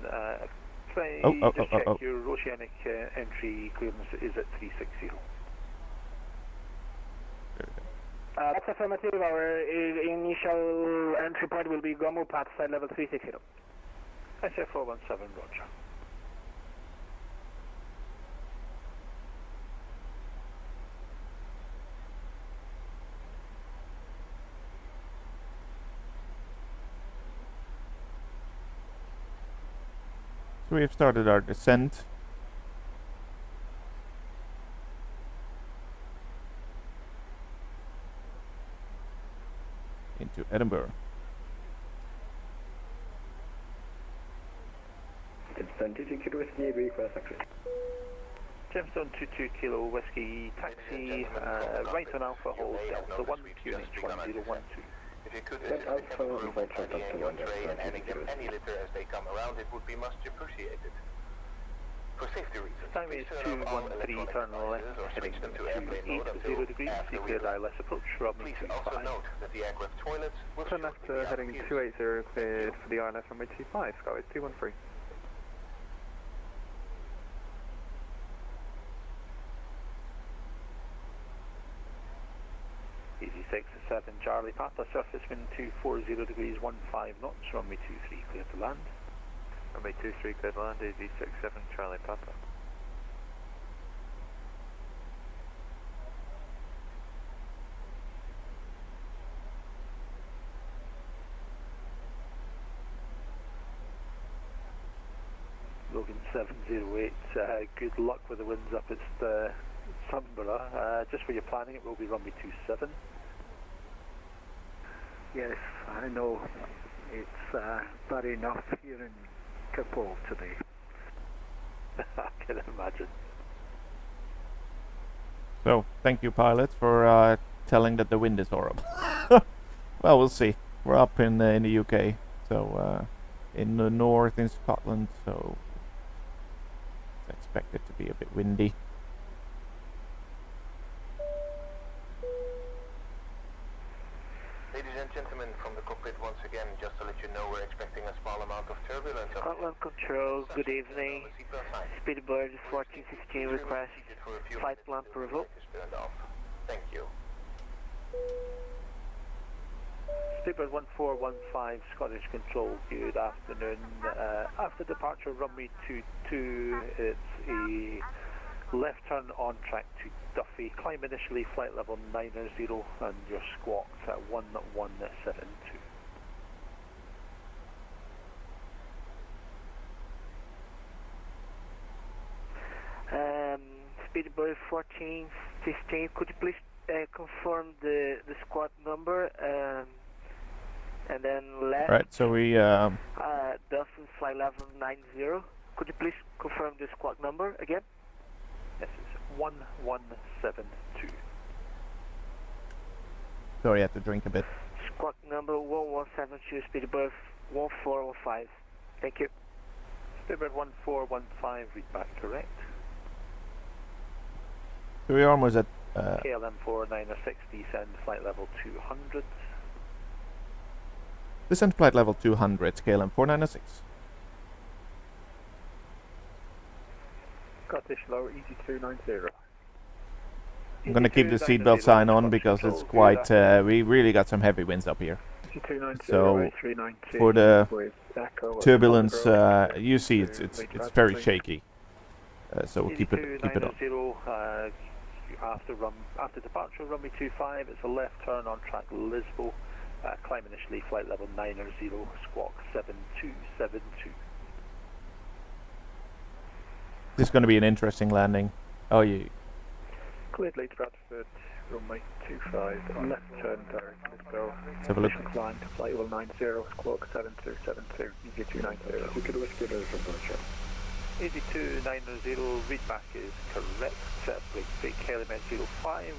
Just check your oceanic entry clearance is at 360.
That's affirmative. Our initial entry point will be Gomu Path, side level 360.
SF 417, roger.
So we have started our descent. Into Edinburgh.
It's 22 Kilo Whiskey, request access.
Gemstone 22 Kilo Whiskey, taxi, right on Alpha, hold Delta 1, QNH 1012.
If you could assist the group by emptying your tray and handing them any litter as they come around, it would be much appreciated. For safety reasons,
Skyways 213, turn left, heading to 280 degrees, cleared ILS approach, runway 25.
Also note that the aircraft toilets will
Turn left, heading 280, cleared for the ILS runway 25, Skyways 213.
EG67 Charlie Papa, surface wind 240 degrees, 15 knots, runway 23, clear to land.
Runway 23, clear to land, EG67 Charlie Papa.
Logan 708, good luck with the winds up at Sunborough. Just for your planning, it will be runway 27.
Yes, I know. It's bad enough here in Capel today.
I can imagine.
So, thank you, pilots, for telling that the wind is horrible. Well, we'll see. We're up in the UK, so in the north in Scotland, so I expect it to be a bit windy.
Ladies and gentlemen, from the cockpit once again, just to let you know, we're expecting a small amount of turbulence.
Scotland Control, good evening. Speedbird 1415 request, flight plan approval.
Thank you.
Speedbird 1415, Scottish Control, good afternoon. After departure runway 22, it's a left turn on track to Duffy. Climb initially, flight level 90, and your squawks at 1172.
Speedbird 1415, could you please confirm the squad number? And then left.
Right, so we
Duffy, flight level 90. Could you please confirm the squad number again?
Yes, it's 1172.
sorry, I have to drink a bit.
Squawk number 1172, Speedbird 1415. Thank you.
Speedbird 1415, read back correct.
So we're almost at
KLM 496, descend flight level 200.
descent flight level 200, KLM 496.
Scottish low, EG290.
I'm gonna keep the seatbelt sign on because it's quite. We really got some heavy winds up here. So for the turbulence, you see it's very shaky. So we'll keep it on.
After departure, runway 25, it's a left turn on track Lisbon. Climb initially, flight level 90, squawk 7272.
This is going to be an interesting landing. Oh, you.
Cleared late Bradford, runway 25, on left turn direct Lisbon.
Let's have a look.
Climb to flight level 90, squawk 7272, EG290.
Ticket whiskey ready for departure.
EG290, readback is correct. Break element 05.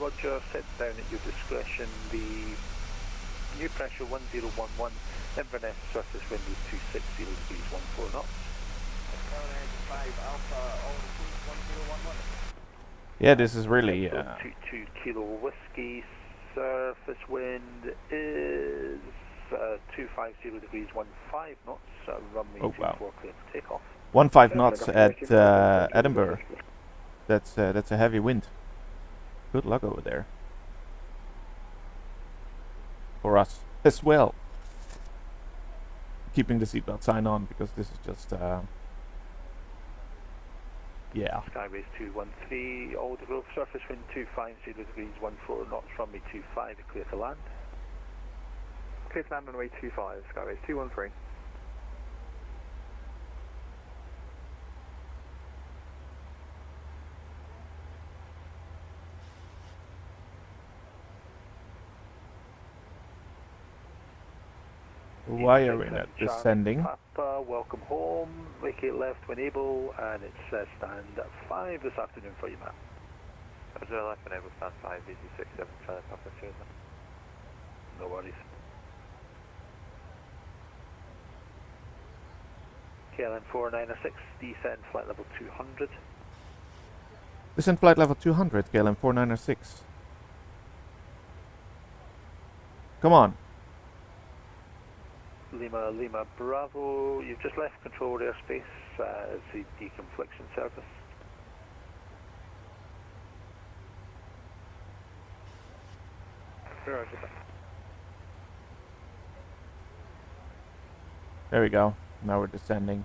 Roger, set down at your discretion. The new pressure 1011, Inverness surface wind is 260 degrees 14 knots.
Yeah, this is really.
22 kilo whiskey, surface wind is 250 degrees 15 knots. Runway 24 clear for takeoff.
15 knots at Edinburgh. That's a heavy wind. Good luck over there. For us as well. Keeping the seatbelt sign on because this is just yeah.
Skyways 213, Old Grove, surface wind 250 degrees 14 knots, runway 25, clear to land.
Clear to land on runway 25, Skyways 213.
Why are we not descending?
Papa, welcome home, vacate left when able, and it's stand at 5 this afternoon for you, Matt.
Roger, left when able, stand 5, EG67, trying to Papa Sierra.
No worries. KLM 496, descend flight level 200.
Descend flight level 200, KLM 496. Come on.
Lima Bravo, you've just left controlled airspace as the deconfliction service.
There we go. Now we're descending.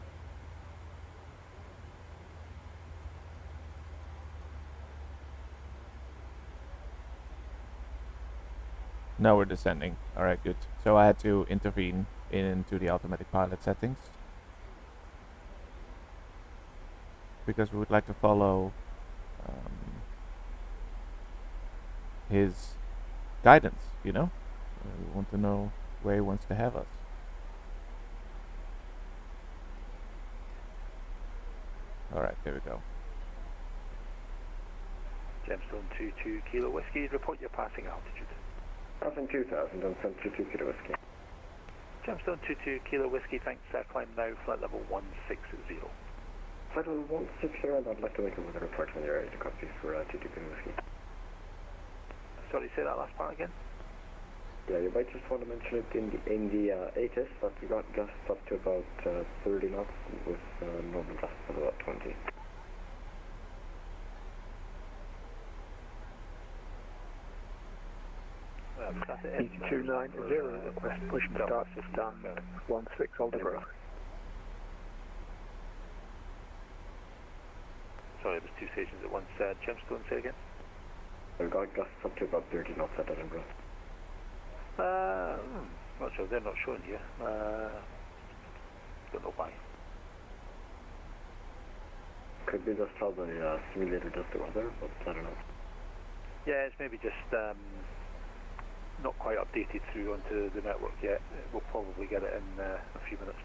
Now we're descending. Alright, good. So I had to intervene into the automatic pilot settings because we would like to follow his guidance, you know? We want to know where he wants to have us. Alright, there we go.
Gemstone 22 Kilo Whiskey, report your passing altitude.
Passing 2000 on 22 Kilo Whiskey.
Gemstone 22 Kilo Whiskey, thanks, climb now, flight level 160.
Flight level 160, and I'd like to make a weather report when you're ready to copy for 22 Kilo Whiskey.
Sorry, say that last part again?
Yeah, you might just want to mention it in the ATIS, but we got gusts up to about 30 knots with normal gusts of about 20.
EG290, request push and start system 16 Aldeburgh.
Sorry, it was two stations at once. Gemstone, say again?
We've got gusts up to about 30 knots at Edinburgh.
Not sure, they're not showing you. Don't know why.
Could be just how the simulator does the weather, but I don't know.
Yeah, it's maybe just not quite updated through onto the network yet. We'll probably get it in a few minutes.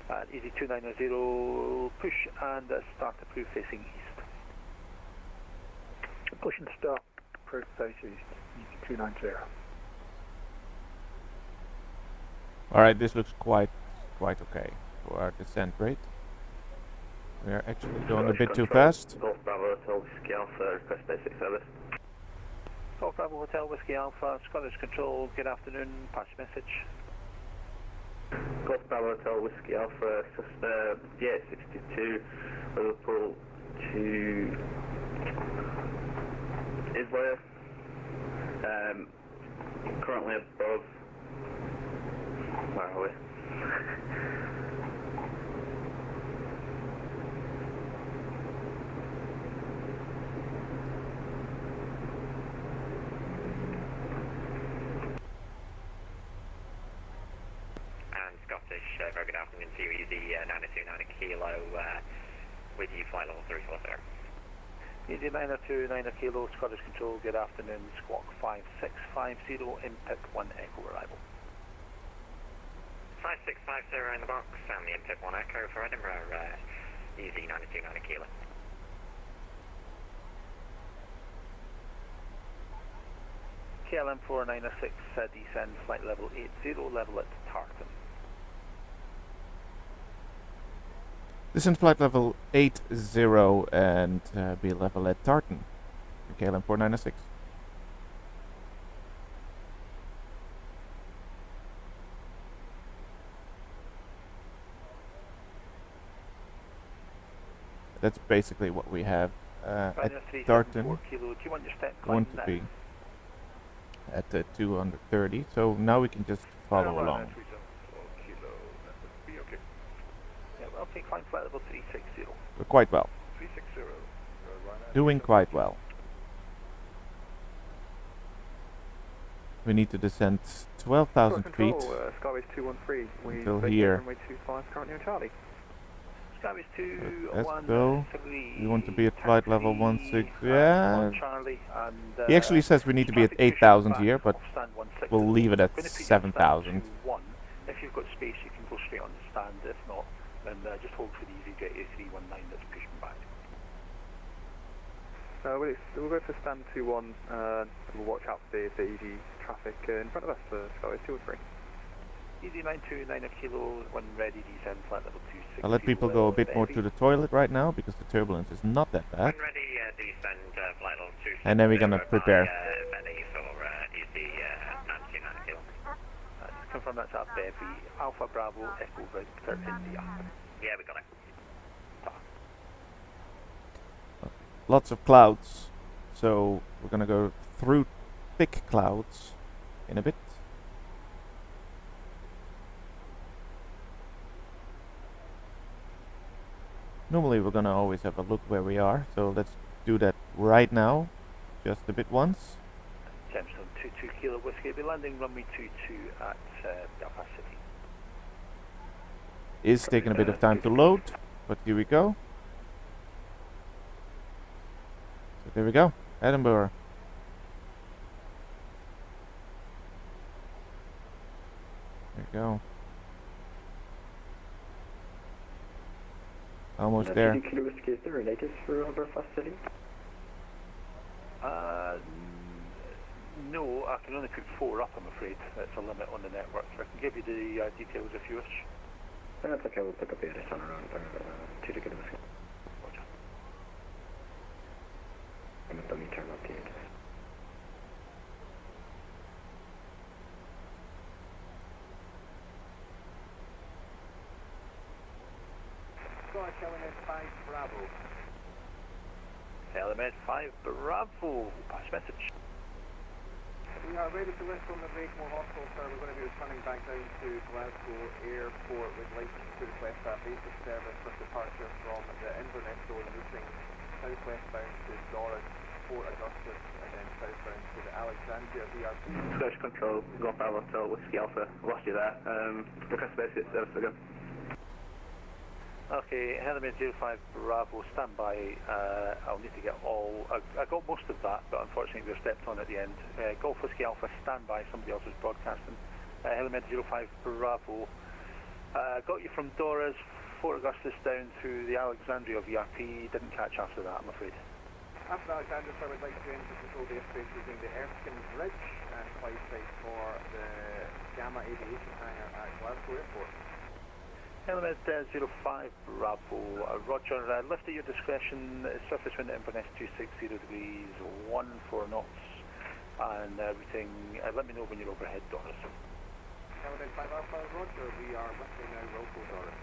EG290, push and start approved facing east.
Push and start approved facing east, EG290.
Alright, this looks quite okay for our descent rate. We are actually going a bit too fast.
Golf Bravo Hotel Whiskey Alpha, request basic service.
Golf Bravo Hotel Whiskey Alpha, Scottish Control, good afternoon, pass your message.
Golf Bravo Hotel Whiskey Alpha, Cessna Jet 62, Liverpool to
for you. Currently above. Where are we?
And Scottish, very good afternoon to you. Easy 929 kilo with you, flight level 340.
Easy 929 kilo, Scottish Control, good afternoon, squawk 5650, input 1 Echo arrival.
5650 in the box, and the input 1 Echo for Edinburgh, easy 929 kilo.
KLM 496, descend flight level 80, level at Tartan.
Descend flight level 80 and be level at Tartan. KLM 496. That's basically what we have at Tartan.
Kilo. Do you want your step
Want to be at 230, so now we can just follow along.
I'll take climb flight level 360.
We're quite well.
360.
Doing quite well. We need to descend 12,000 feet
Skyways 213.
until here.
Runway 25, currently on Charlie.
Skyways 213.
Let's go. We want to be at flight level 16. Yeah.
Charlie and,
he actually says we need to be at 8,000 here, but we'll leave it at 7,000.
If you've got space, you can go straight on the stand. If not, then just hold for the EasyJet A319 that's pushing back.
We'll go for stand 2-1, we'll watch out for the EG traffic in front of us for Skyways 213.
Easy 929 kilo, when ready, descend flight level 26.
I'll let people go a bit more to the toilet right now because the turbulence is not that bad.
When ready, descend flight level 26.
And then we're gonna prepare.
Benny for easy 929 kilo.
Just confirm that's at Bevy, Alpha Bravo, Echo Victor, India.
Yeah, we got it.
Lots of clouds, so we're gonna go through thick clouds in a bit. Normally we're gonna always have a look where we are, so let's do that right now, just a bit once.
Gemstone 22 kilo whiskey, be landing runway 22 at Belfast City.
Is taking a bit of time to load, but here we go. So there we go, Edinburgh. There we go. Almost there.
Is there a native for Belfast City?
No, I can only put 4 up, I'm afraid. That's a limit on the network. I can give you the details if you wish.
That's okay, we'll pick up the Edison around 2 to get a whiskey.
Roger.
I'm going to turn up the Edison.
Element 5 Bravo. Element 5 Bravo. Pass message.
We are ready to lift on the Blakemore Hospital, sir. We're going to be returning back down to Glasgow Airport with license to request that basic service with departure from the Inverness zone, routing southwest bound to Doris, Port Augustus, and then southbound to the Alexandria VRP.
Scottish Control, Golf Alpha Hotel, Whiskey Alpha, lost you there. Request basic service again.
Okay, Element 05 Bravo, stand by. I'll need to get all. I got most of that, but unfortunately we were stepped on at the end. Golf Whiskey Alpha, stand by. Somebody else was broadcasting. Element 05 Bravo. Got you from Doris, Fort Augustus down to the Alexandria VRP. Didn't catch after that, I'm afraid.
After Alexandria, sir, we'd like to enter control the airspace using the Erskine Bridge and flight site for the Gamma Aviation hangar at Glasgow Airport.
Element 05 Bravo, Roger, lift at your discretion, surface wind at Inverness 260 degrees, 14 knots, and routing, let me know when you're overhead, Doris.
Element 5 Alpha, Roger, we are lifting now, Wilco, Doris.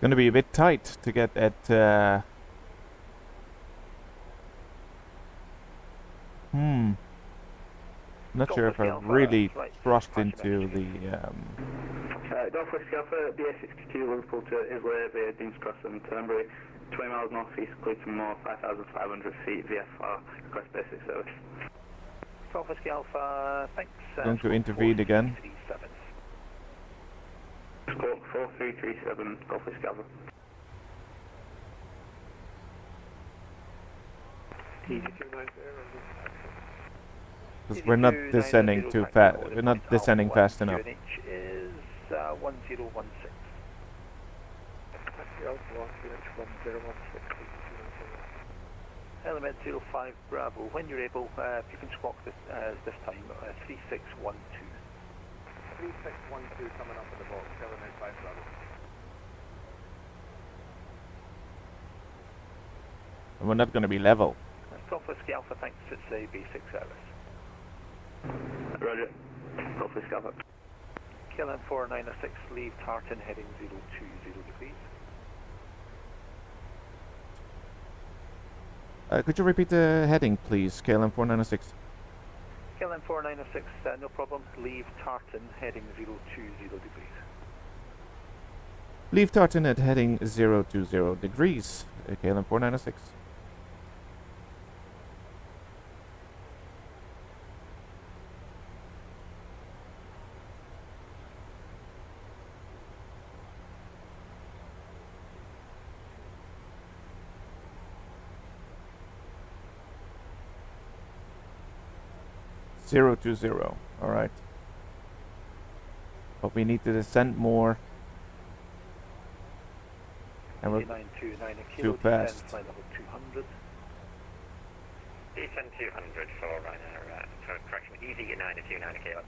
Gonna be a bit tight to get at not sure if I've really thrust into the
Northwest Alpha, BA62, Liverpool to Islay via Dean's Cross and Turnberry, 20 miles northeast, Clayton Moor, 5,500 feet, VFR, request basic service.
Northwest Alpha, thanks.
going to intervene again.
Squawk 4337, Northwest Alpha.
Because we're not descending too fast. We're not descending fast enough.
QNH is 1016. Element 05 Bravo. When you're able, if you can squawk this time, 3612.
3612 coming up in the box, element 5 Bravo.
And we're not going to be level.
Northwest Alpha, thanks. It's a basic service.
Roger. Northwest Alpha.
KLM 4906, leave Tartan heading 020 degrees.
Could you repeat the heading, please? KLM 4906.
KLM 4906, no problem. Leave Tartan heading 020 degrees.
Leave Tartan at heading 020 degrees. KLM 4906. Zero to zero. All right. But we need to descend more. And we're too fast.
Flight level 200.
Descend 200 for Ryanair, correction, easy at 929 kilo.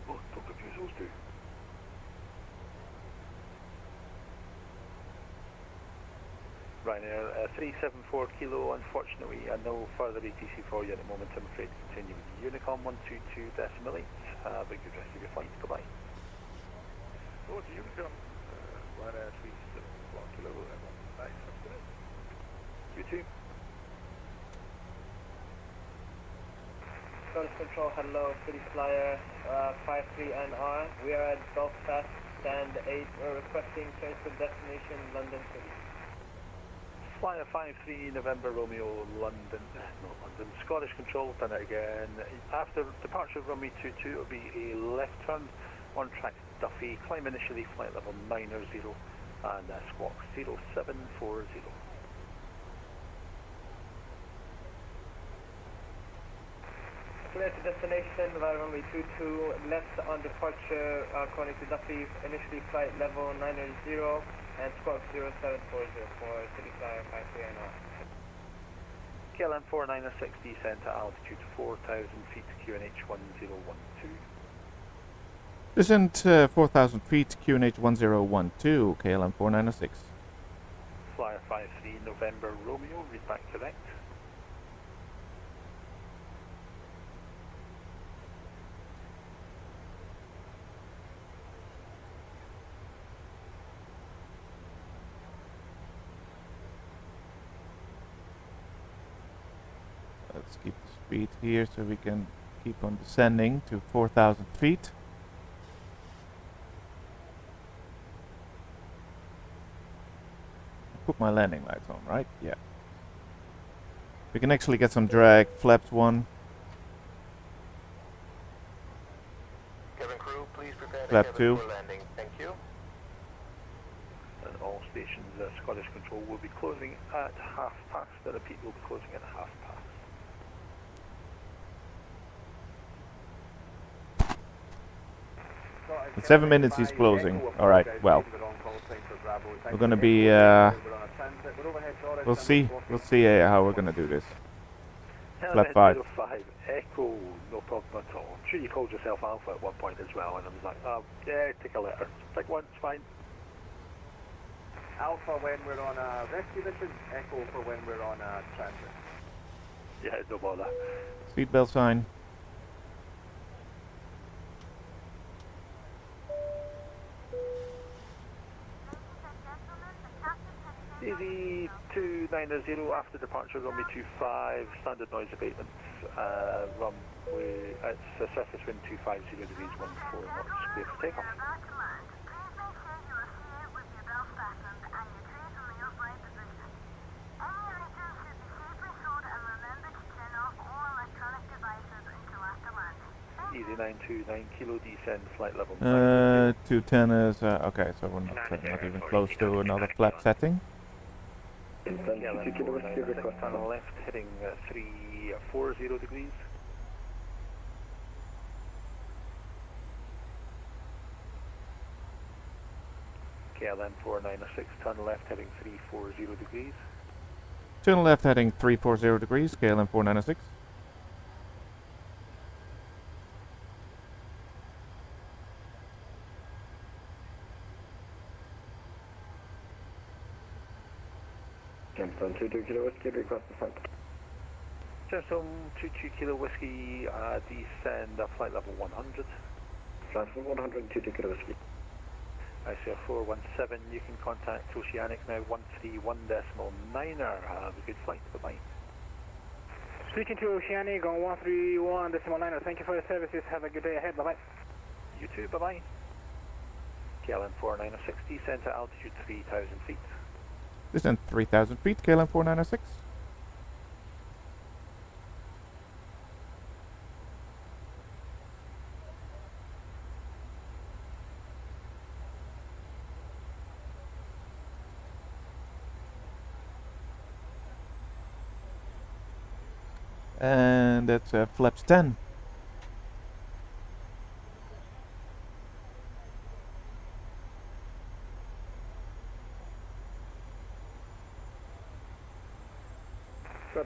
Oh, don't confuse those two. Ryanair 374 kilo, unfortunately no further ATC for you at the moment. I'm afraid to continue with the Unicom 122.8. Have a good rest of your flight. Goodbye.
Oh, the Unicom, Ryanair 374 kilo, nice,
You too.
Scottish Control, hello, City Flyer 53NR. We are at Belfast, stand 8. We're requesting change to destination London City.
Flyer 53 November Romeo London, not London, Scottish Control, done it again. After departure of runway 22 it will be a left turn on track Duffy, climb initially flight level 90 and squawk 0740.
Clear to destination via runway 22, left on departure according to Duffy, initially flight level 90 and squawk 0740 for City Flyer 53NR.
KLM 4906 descent at altitude 4,000 feet, QNH 1012.
Descent 4,000 feet, QNH 1012, KLM 4906.
Flyer 53 November Romeo, read back correct.
Let's keep the speed here so we can keep on descending to 4,000 feet. Put my landing lights on, right? Yeah. We can actually get some drag. Flaps 1.
Cabin crew, please prepare
Flap
the cabin
2.
for landing. Thank you.
And all stations, Scottish Control will be closing at past. I repeat, will be closing at past.
In 7 minutes he's closing. Alright, well. We're gonna be, we'll see how we're gonna do this. Flap 5.
05, Echo, no problem at all. I'm sure you called yourself Alpha at one point as well, and I was like, oh, yeah, take a letter. Take one, it's fine.
Alpha when we're on a rescue mission, Echo for when we're on a transit.
Yeah, no bother.
Seatbelt sign.
Easy 290 after departure, runway 25, standard noise abatements, runway, it's surface wind 250 degrees 14 knots, clear for takeoff. Easy 929 kilo, descend flight level
210 is, okay, so we're not even close to another flap setting.
Tunnel left, heading 340 degrees. KLM 496, turn left, heading 340 degrees.
Turn left, heading 340 degrees, KLM 496.
Gemstone 22 Kilo Whiskey, request descent.
Gemstone 22 Kilo Whiskey, descend flight level 100.
Flight level 100, 22 Kilo Whiskey.
ICR 417, you can contact Oceanic now 131.9er. Have a good flight, bye-bye.
Speaking to Oceanic on 131.9er, thank you for your services, have a good day ahead, bye-bye.
You too, bye-bye. KLM 496, descend to altitude 3,000 feet.
Descend 3,000 feet, KLM 496. And that's flaps 10.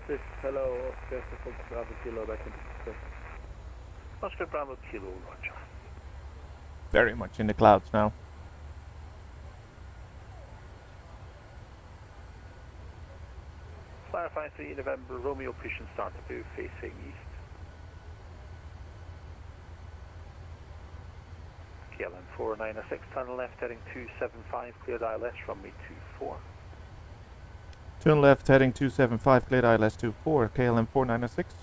This hello, Oscar Bravo Kilo, back into space. Oscar Bravo Kilo, roger.
Very much in the clouds now.
Flyer 53 November, Romeo push and start to move facing east. KLM 496, tunnel left heading 275, cleared ILS, runway 24.
Turn left, heading 275, cleared ILS 24, KLM 496.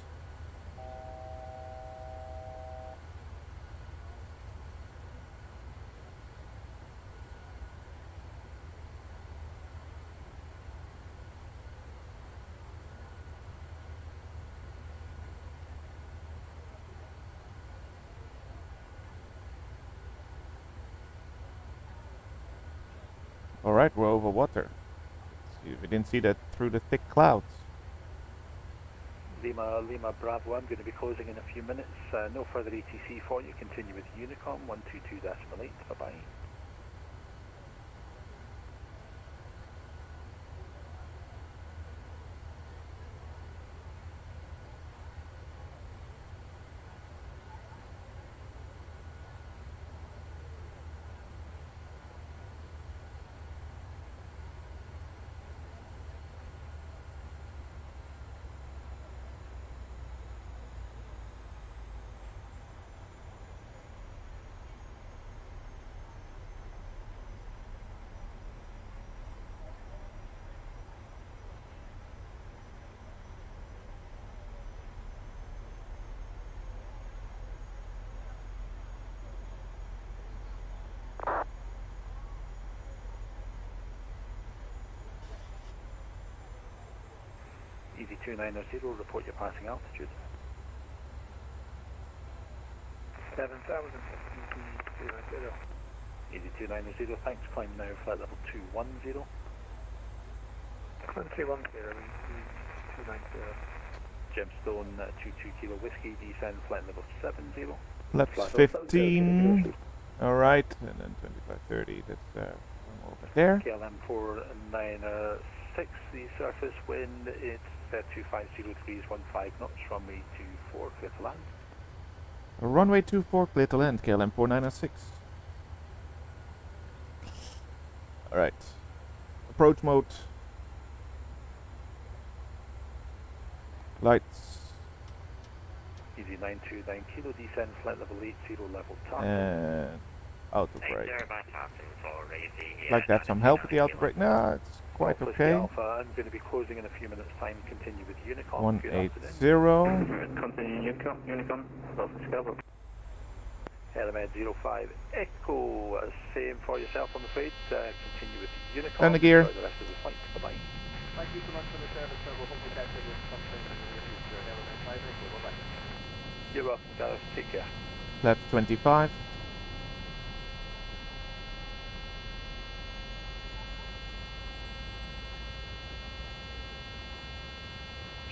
Alright, we're over water. We didn't see that through the thick clouds.
Lima Bravo, I'm going to be closing in a few minutes. No further ATC for you. Continue with Unicom 122.8. Bye-bye. Easy 290, report your passing altitude.
7,000.
Easy 290, thanks, climb now, flight level 210.
Climb 310, 290.
Gemstone 22 Kilo Whiskey, descend flight level 70.
Flaps 15. Alright, and then 2530, that's over there.
KLM 496, the surface wind, it's 250 degrees 15 knots, runway 24, clear to land.
Runway 24, clear to land, KLM 496. Alright. Approach mode. Lights.
Easy 929 Kilo, descend flight level 80, level top.
And auto brake. Like that, some help with the auto brake. No, it's quite
Whiskey
okay.
Alpha, I'm going to be closing in a few minutes' time. Continue with Unicom.
180.
Continue Unicom, Alpha Scarborough.
Element 05 Echo, same for yourself, I'm afraid. Continue with Unicom.
Turn the gear.
Enjoy the rest of the flight. Bye-bye.
Thank you so much for the service, sir. We'll hopefully catch you with something in the near future. Element 5 Echo, bye-bye.
You're welcome, Gareth. Take care.
Flaps 25.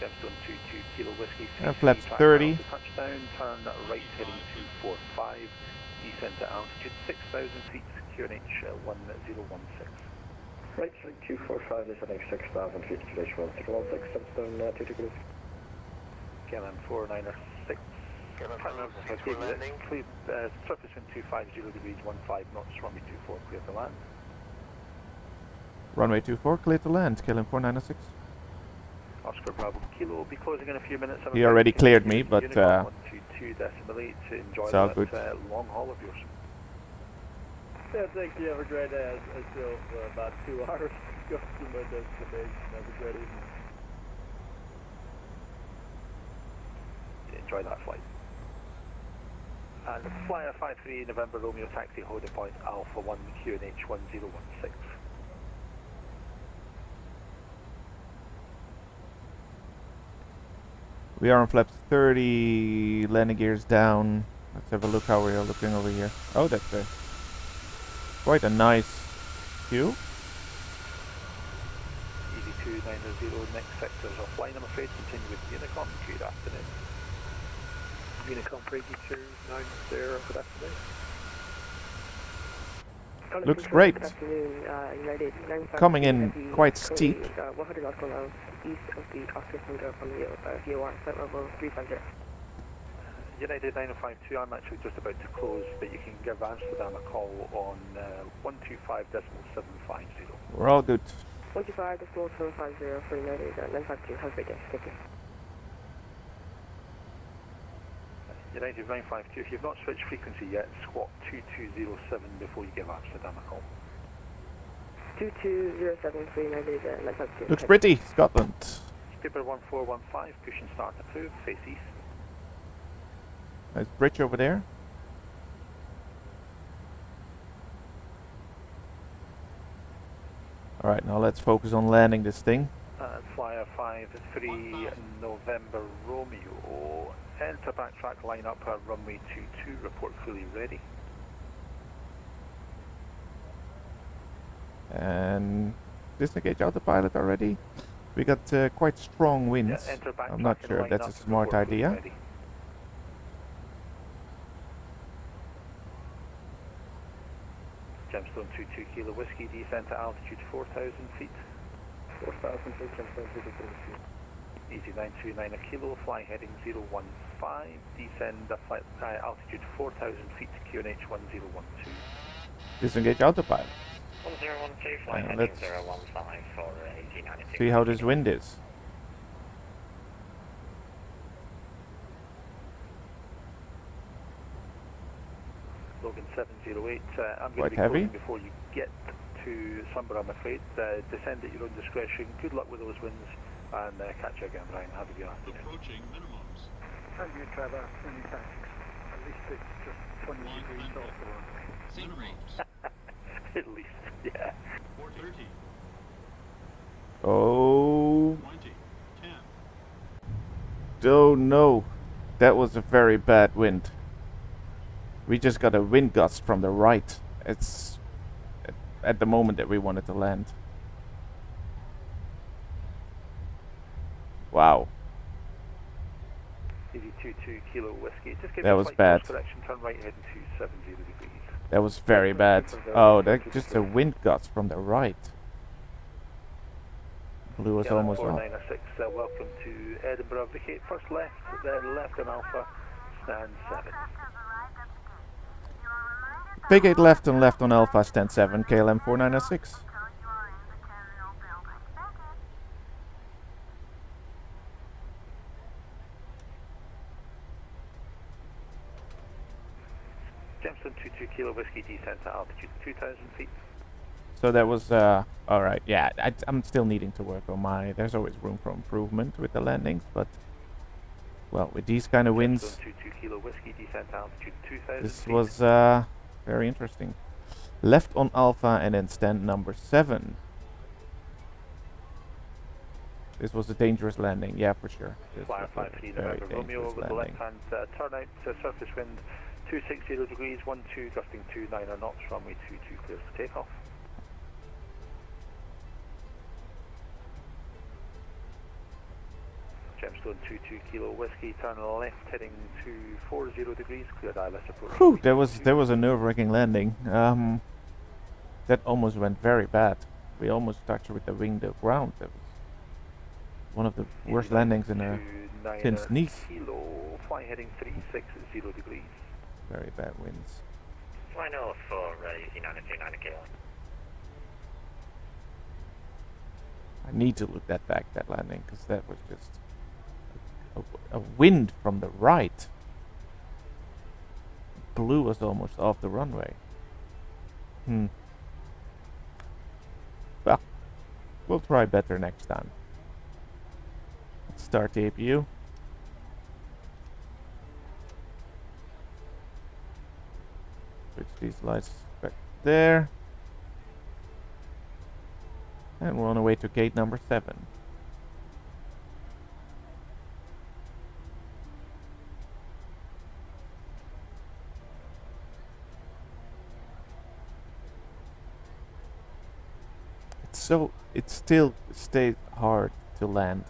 Gemstone 22 Kilo Whiskey.
And flaps 30.
Touchdown, turn right heading 245. Descend to altitude 6,000 feet, QNH 1016.
Right, straight 245, descending 6,000 feet, QNH 1016, Gemstone 22 Kilo.
KLM 496. Clear, surface wind 250 degrees, 15 knots, runway 24, clear to land.
Runway 24, clear to land. KLM 496.
Oscar Bravo Kilo will be closing in a few minutes.
He already cleared me, but
122.8 to enjoy
it's all
that
good.
Long haul of yours.
Yeah, thank you. Have a great day. I still about 2 hours to go to my destination. Have a great evening.
Enjoy that flight. And Flyer 53 November Romeo taxi holding point Alpha 1 QNH 1016.
We are on flaps 30, landing gears down. Let's have a look how we are looking over here. Oh, that's quite a nice view.
EV290, next sector's offline, I'm afraid. Continue with Unicom. Good afternoon. Unicom for EG290, good afternoon.
Looks great. Coming in quite steep.
100 nautical miles east of the Oscar Finger from the VOR, flight level 350.
United 9052, I'm actually just about to close, but you can give Amsterdam a call on 125.750.
We're all good.
125.750 for United 952. Have a great day. Thank you.
United 952, if you've not switched frequency yet, squawk 2207 before you give Amsterdam a call.
2207 for United 952.
Looks pretty, Scotland.
Skipper 1415, push and start approved, face east.
Nice bridge over there. Alright, now let's focus on landing this thing.
Flyer 53 November Romeo. Enter backtrack line up runway 22, report fully ready.
And disengage autopilot already. We got quite strong winds.
Yeah,
I'm not sure if that's a smart idea.
Ready. Gemstone 22 Kilo Whiskey, descend to altitude 4,000 feet.
4,000 feet, Gemstone 22 feet.
Easy 929 a kilo, fly heading 015, descend flight altitude 4,000 feet, QNH 1012.
Disengage autopilot.
1012, fly heading
Let's
015 for 1892.
see how this wind is.
Logan 708, I'm going
Quite
to be
heavy.
closing before you get to Sunbury, I'm afraid. Descend at your own discretion. Good luck with those winds, and catch you again, Brian. Have a good afternoon.
Approaching minimums. And you, Trevor, when you tax. At least it's just 20 degrees off the runway.
Minimums. At least, yeah.
430.
Oh.
20. 10.
Oh no. That was a very bad wind. We just got a wind gust from the right. It's at the moment that we wanted to land. Wow.
EV22 Kilo Whiskey. Just give
That
me a
was
slight
bad.
course correction, turn right heading 270 degrees.
That was very bad. Oh, that just a wind gust from the right. Blew us almost off.
496, welcome to Edinburgh. Vacate first left, then left on Alpha, stand 7.
Vacate left and left on Alpha, stand 7, KLM 496.
Gemstone 22 Kilo Whiskey, descent to altitude 2,000 feet.
So that was all right. Yeah, I'm still needing to work on my. There's always room for improvement with the landings, but well, with these kind of winds,
22 Kilo Whiskey, descent altitude 2,000
this
feet.
was very interesting. Left on Alpha and then stand number 7. This was a dangerous landing, yeah, for sure. This
Flyer
was a
53
very
November Romeo
dangerous
with the
landing.
left-hand turnout, surface wind 260 degrees, 12, gusting 29 knots, runway 22 clears for takeoff. Gemstone 22 Kilo Whiskey, turn left heading 240 degrees, cleared ILS approach.
Whew, there was a nerve-wracking landing. That almost went very bad. We almost touched with the wing the ground. That was one of the worst landings in since Nice.
Kilo, fly heading 360 degrees.
Very bad winds.
Fly north for EG929 kilo.
I need to look that back, that landing, because that was just a wind from the right. Blew us almost off the runway. Well, we'll try better next time. Let's start the APU. Switch these lights back there. And we're on our way to gate number 7. It still stays hard to land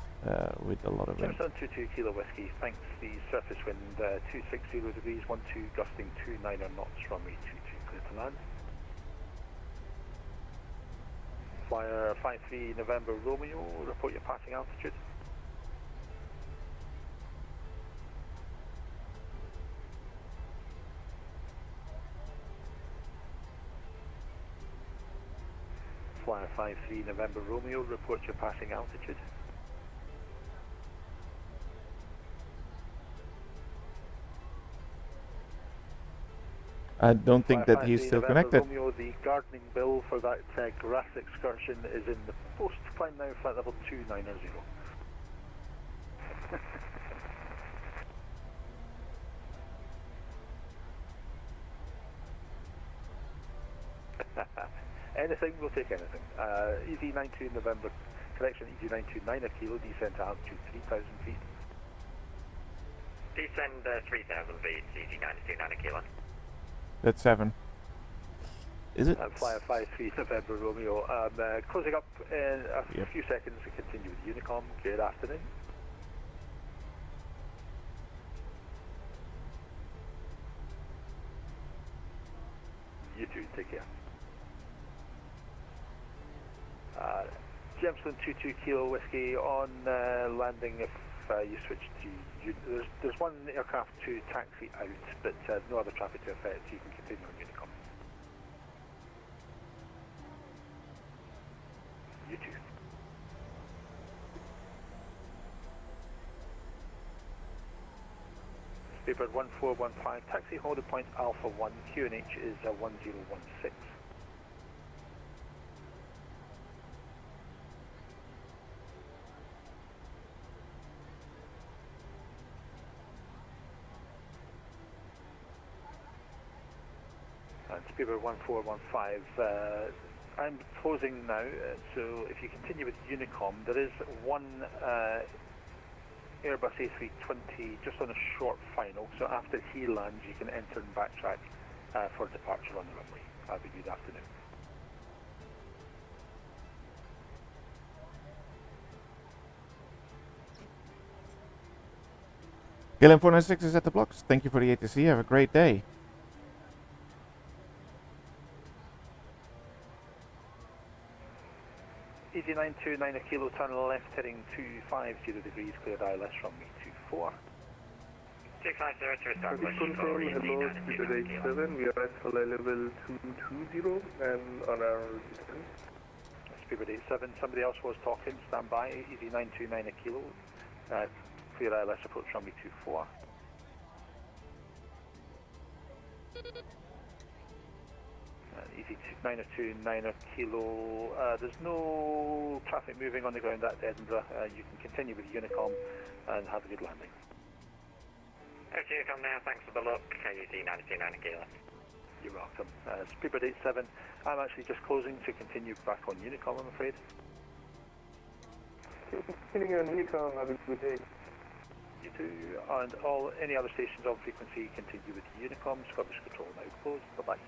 with a lot of wind.
Gemstone 22 Kilo Whiskey, thanks the surface wind 260 degrees, 12, gusting 29 knots, runway 22 clear to land. Flyer 53 November Romeo, report your passing altitude. Flyer 53 November Romeo, report your passing altitude.
I don't think that he's still connected.
Romeo, the gardening bill for that grass excursion is in the post. Climb now, flight level 290. Anything, we'll take anything. EG92 November, correction, EG929 kilo, descent altitude 3,000 feet.
Descend 3,000 feet, EG929 kilo.
That's 7. Is it?
Flyer 53 November Romeo. Closing up in a few seconds to continue with Unicom. Good afternoon. You too, take care. Gemstone 22 Kilo Whiskey on landing if you switch to... There's one aircraft to taxi out, but no other traffic to affect, so you can continue on Unicom. You too. Speedbird 1415, taxi hold at point Alpha 1, QNH is 1016. And Speedbird 1415, I'm closing now, so if you continue with Unicom, there is one Airbus A320 just on a short final, so after he lands you can enter and backtrack for departure on the runway. Have a good afternoon.
KLM 496 is at the blocks. Thank you for the ATC. Have a great day.
EG929 kilo, turn left heading 250 degrees, cleared ILS runway 24.
650 to establish
Confirm, hello, Speedbird 87, we are at flight level 220 and on our descent.
Speedbird 87, somebody else was talking, stand by, EG929 kilo, clear ILS approach runway 24. easy 902, 9 kilo. There's no traffic moving on the ground at Edinburgh. You can continue with Unicom and have a good landing.
Okay, Unicom now, thanks for the look. KUC 929 kilo.
You're welcome. Speedbird 87, I'm actually just closing to continue back on Unicom, I'm afraid.
Continuing on Unicom, have a good day.
You too, and any other stations on frequency continue with Unicom. Scottish Control now closed. Bye-bye.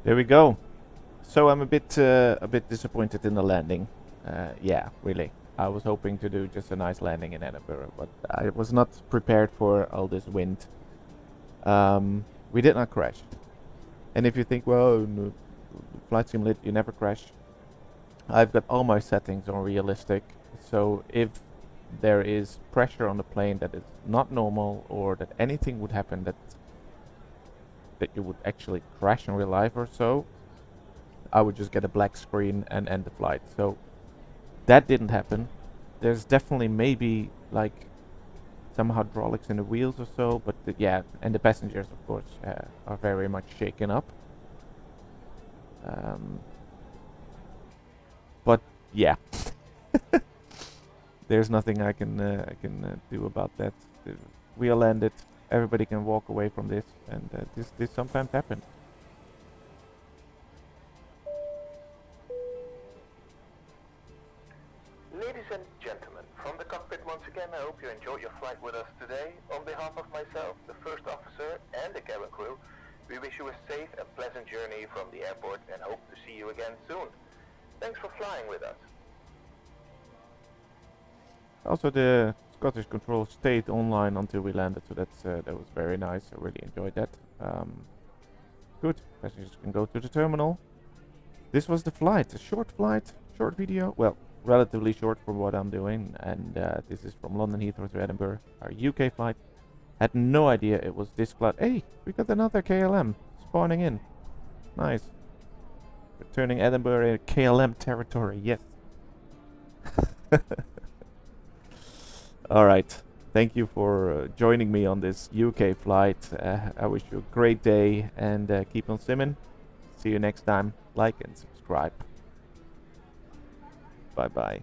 There we go. So I'm a bit disappointed in the landing. Yeah, really. I was hoping to do just a nice landing in Edinburgh, but I was not prepared for all this wind. We did not crash. And if you think, well, no, Flight Sim Lit, you never crash. I've got all my settings on realistic, so if there is pressure on the plane that is not normal, or that anything would happen that you would actually crash in real life or so, I would just get a black screen and end the flight. So that didn't happen. There's definitely maybe like some hydraulics in the wheels or so, but yeah, and the passengers of course are very much shaken up. But yeah, there's nothing I can do about that. We landed. Everybody can walk away from this, and this sometimes happens.
Ladies and gentlemen, from the cockpit once again, I hope you enjoyed your flight with us today. On behalf of myself, the first officer, and the cabin crew, we wish you a safe and pleasant journey from the airport and hope to see you again soon. Thanks for flying with us.
Also, the Scottish Control stayed online until we landed, so that was very nice. I really enjoyed that. Good. Passengers can go to the terminal. This was the flight. A short flight, short video. Well, relatively short for what I'm doing. And this is from London Heathrow to Edinburgh, our UK flight. Had no idea it was this cloud. Hey, we got another KLM spawning in. Nice. Returning Edinburgh in KLM territory. Yes. All right. Thank you for joining me on this UK flight. I wish you a great day and keep on simming. See you next time. Like and subscribe. Bye bye.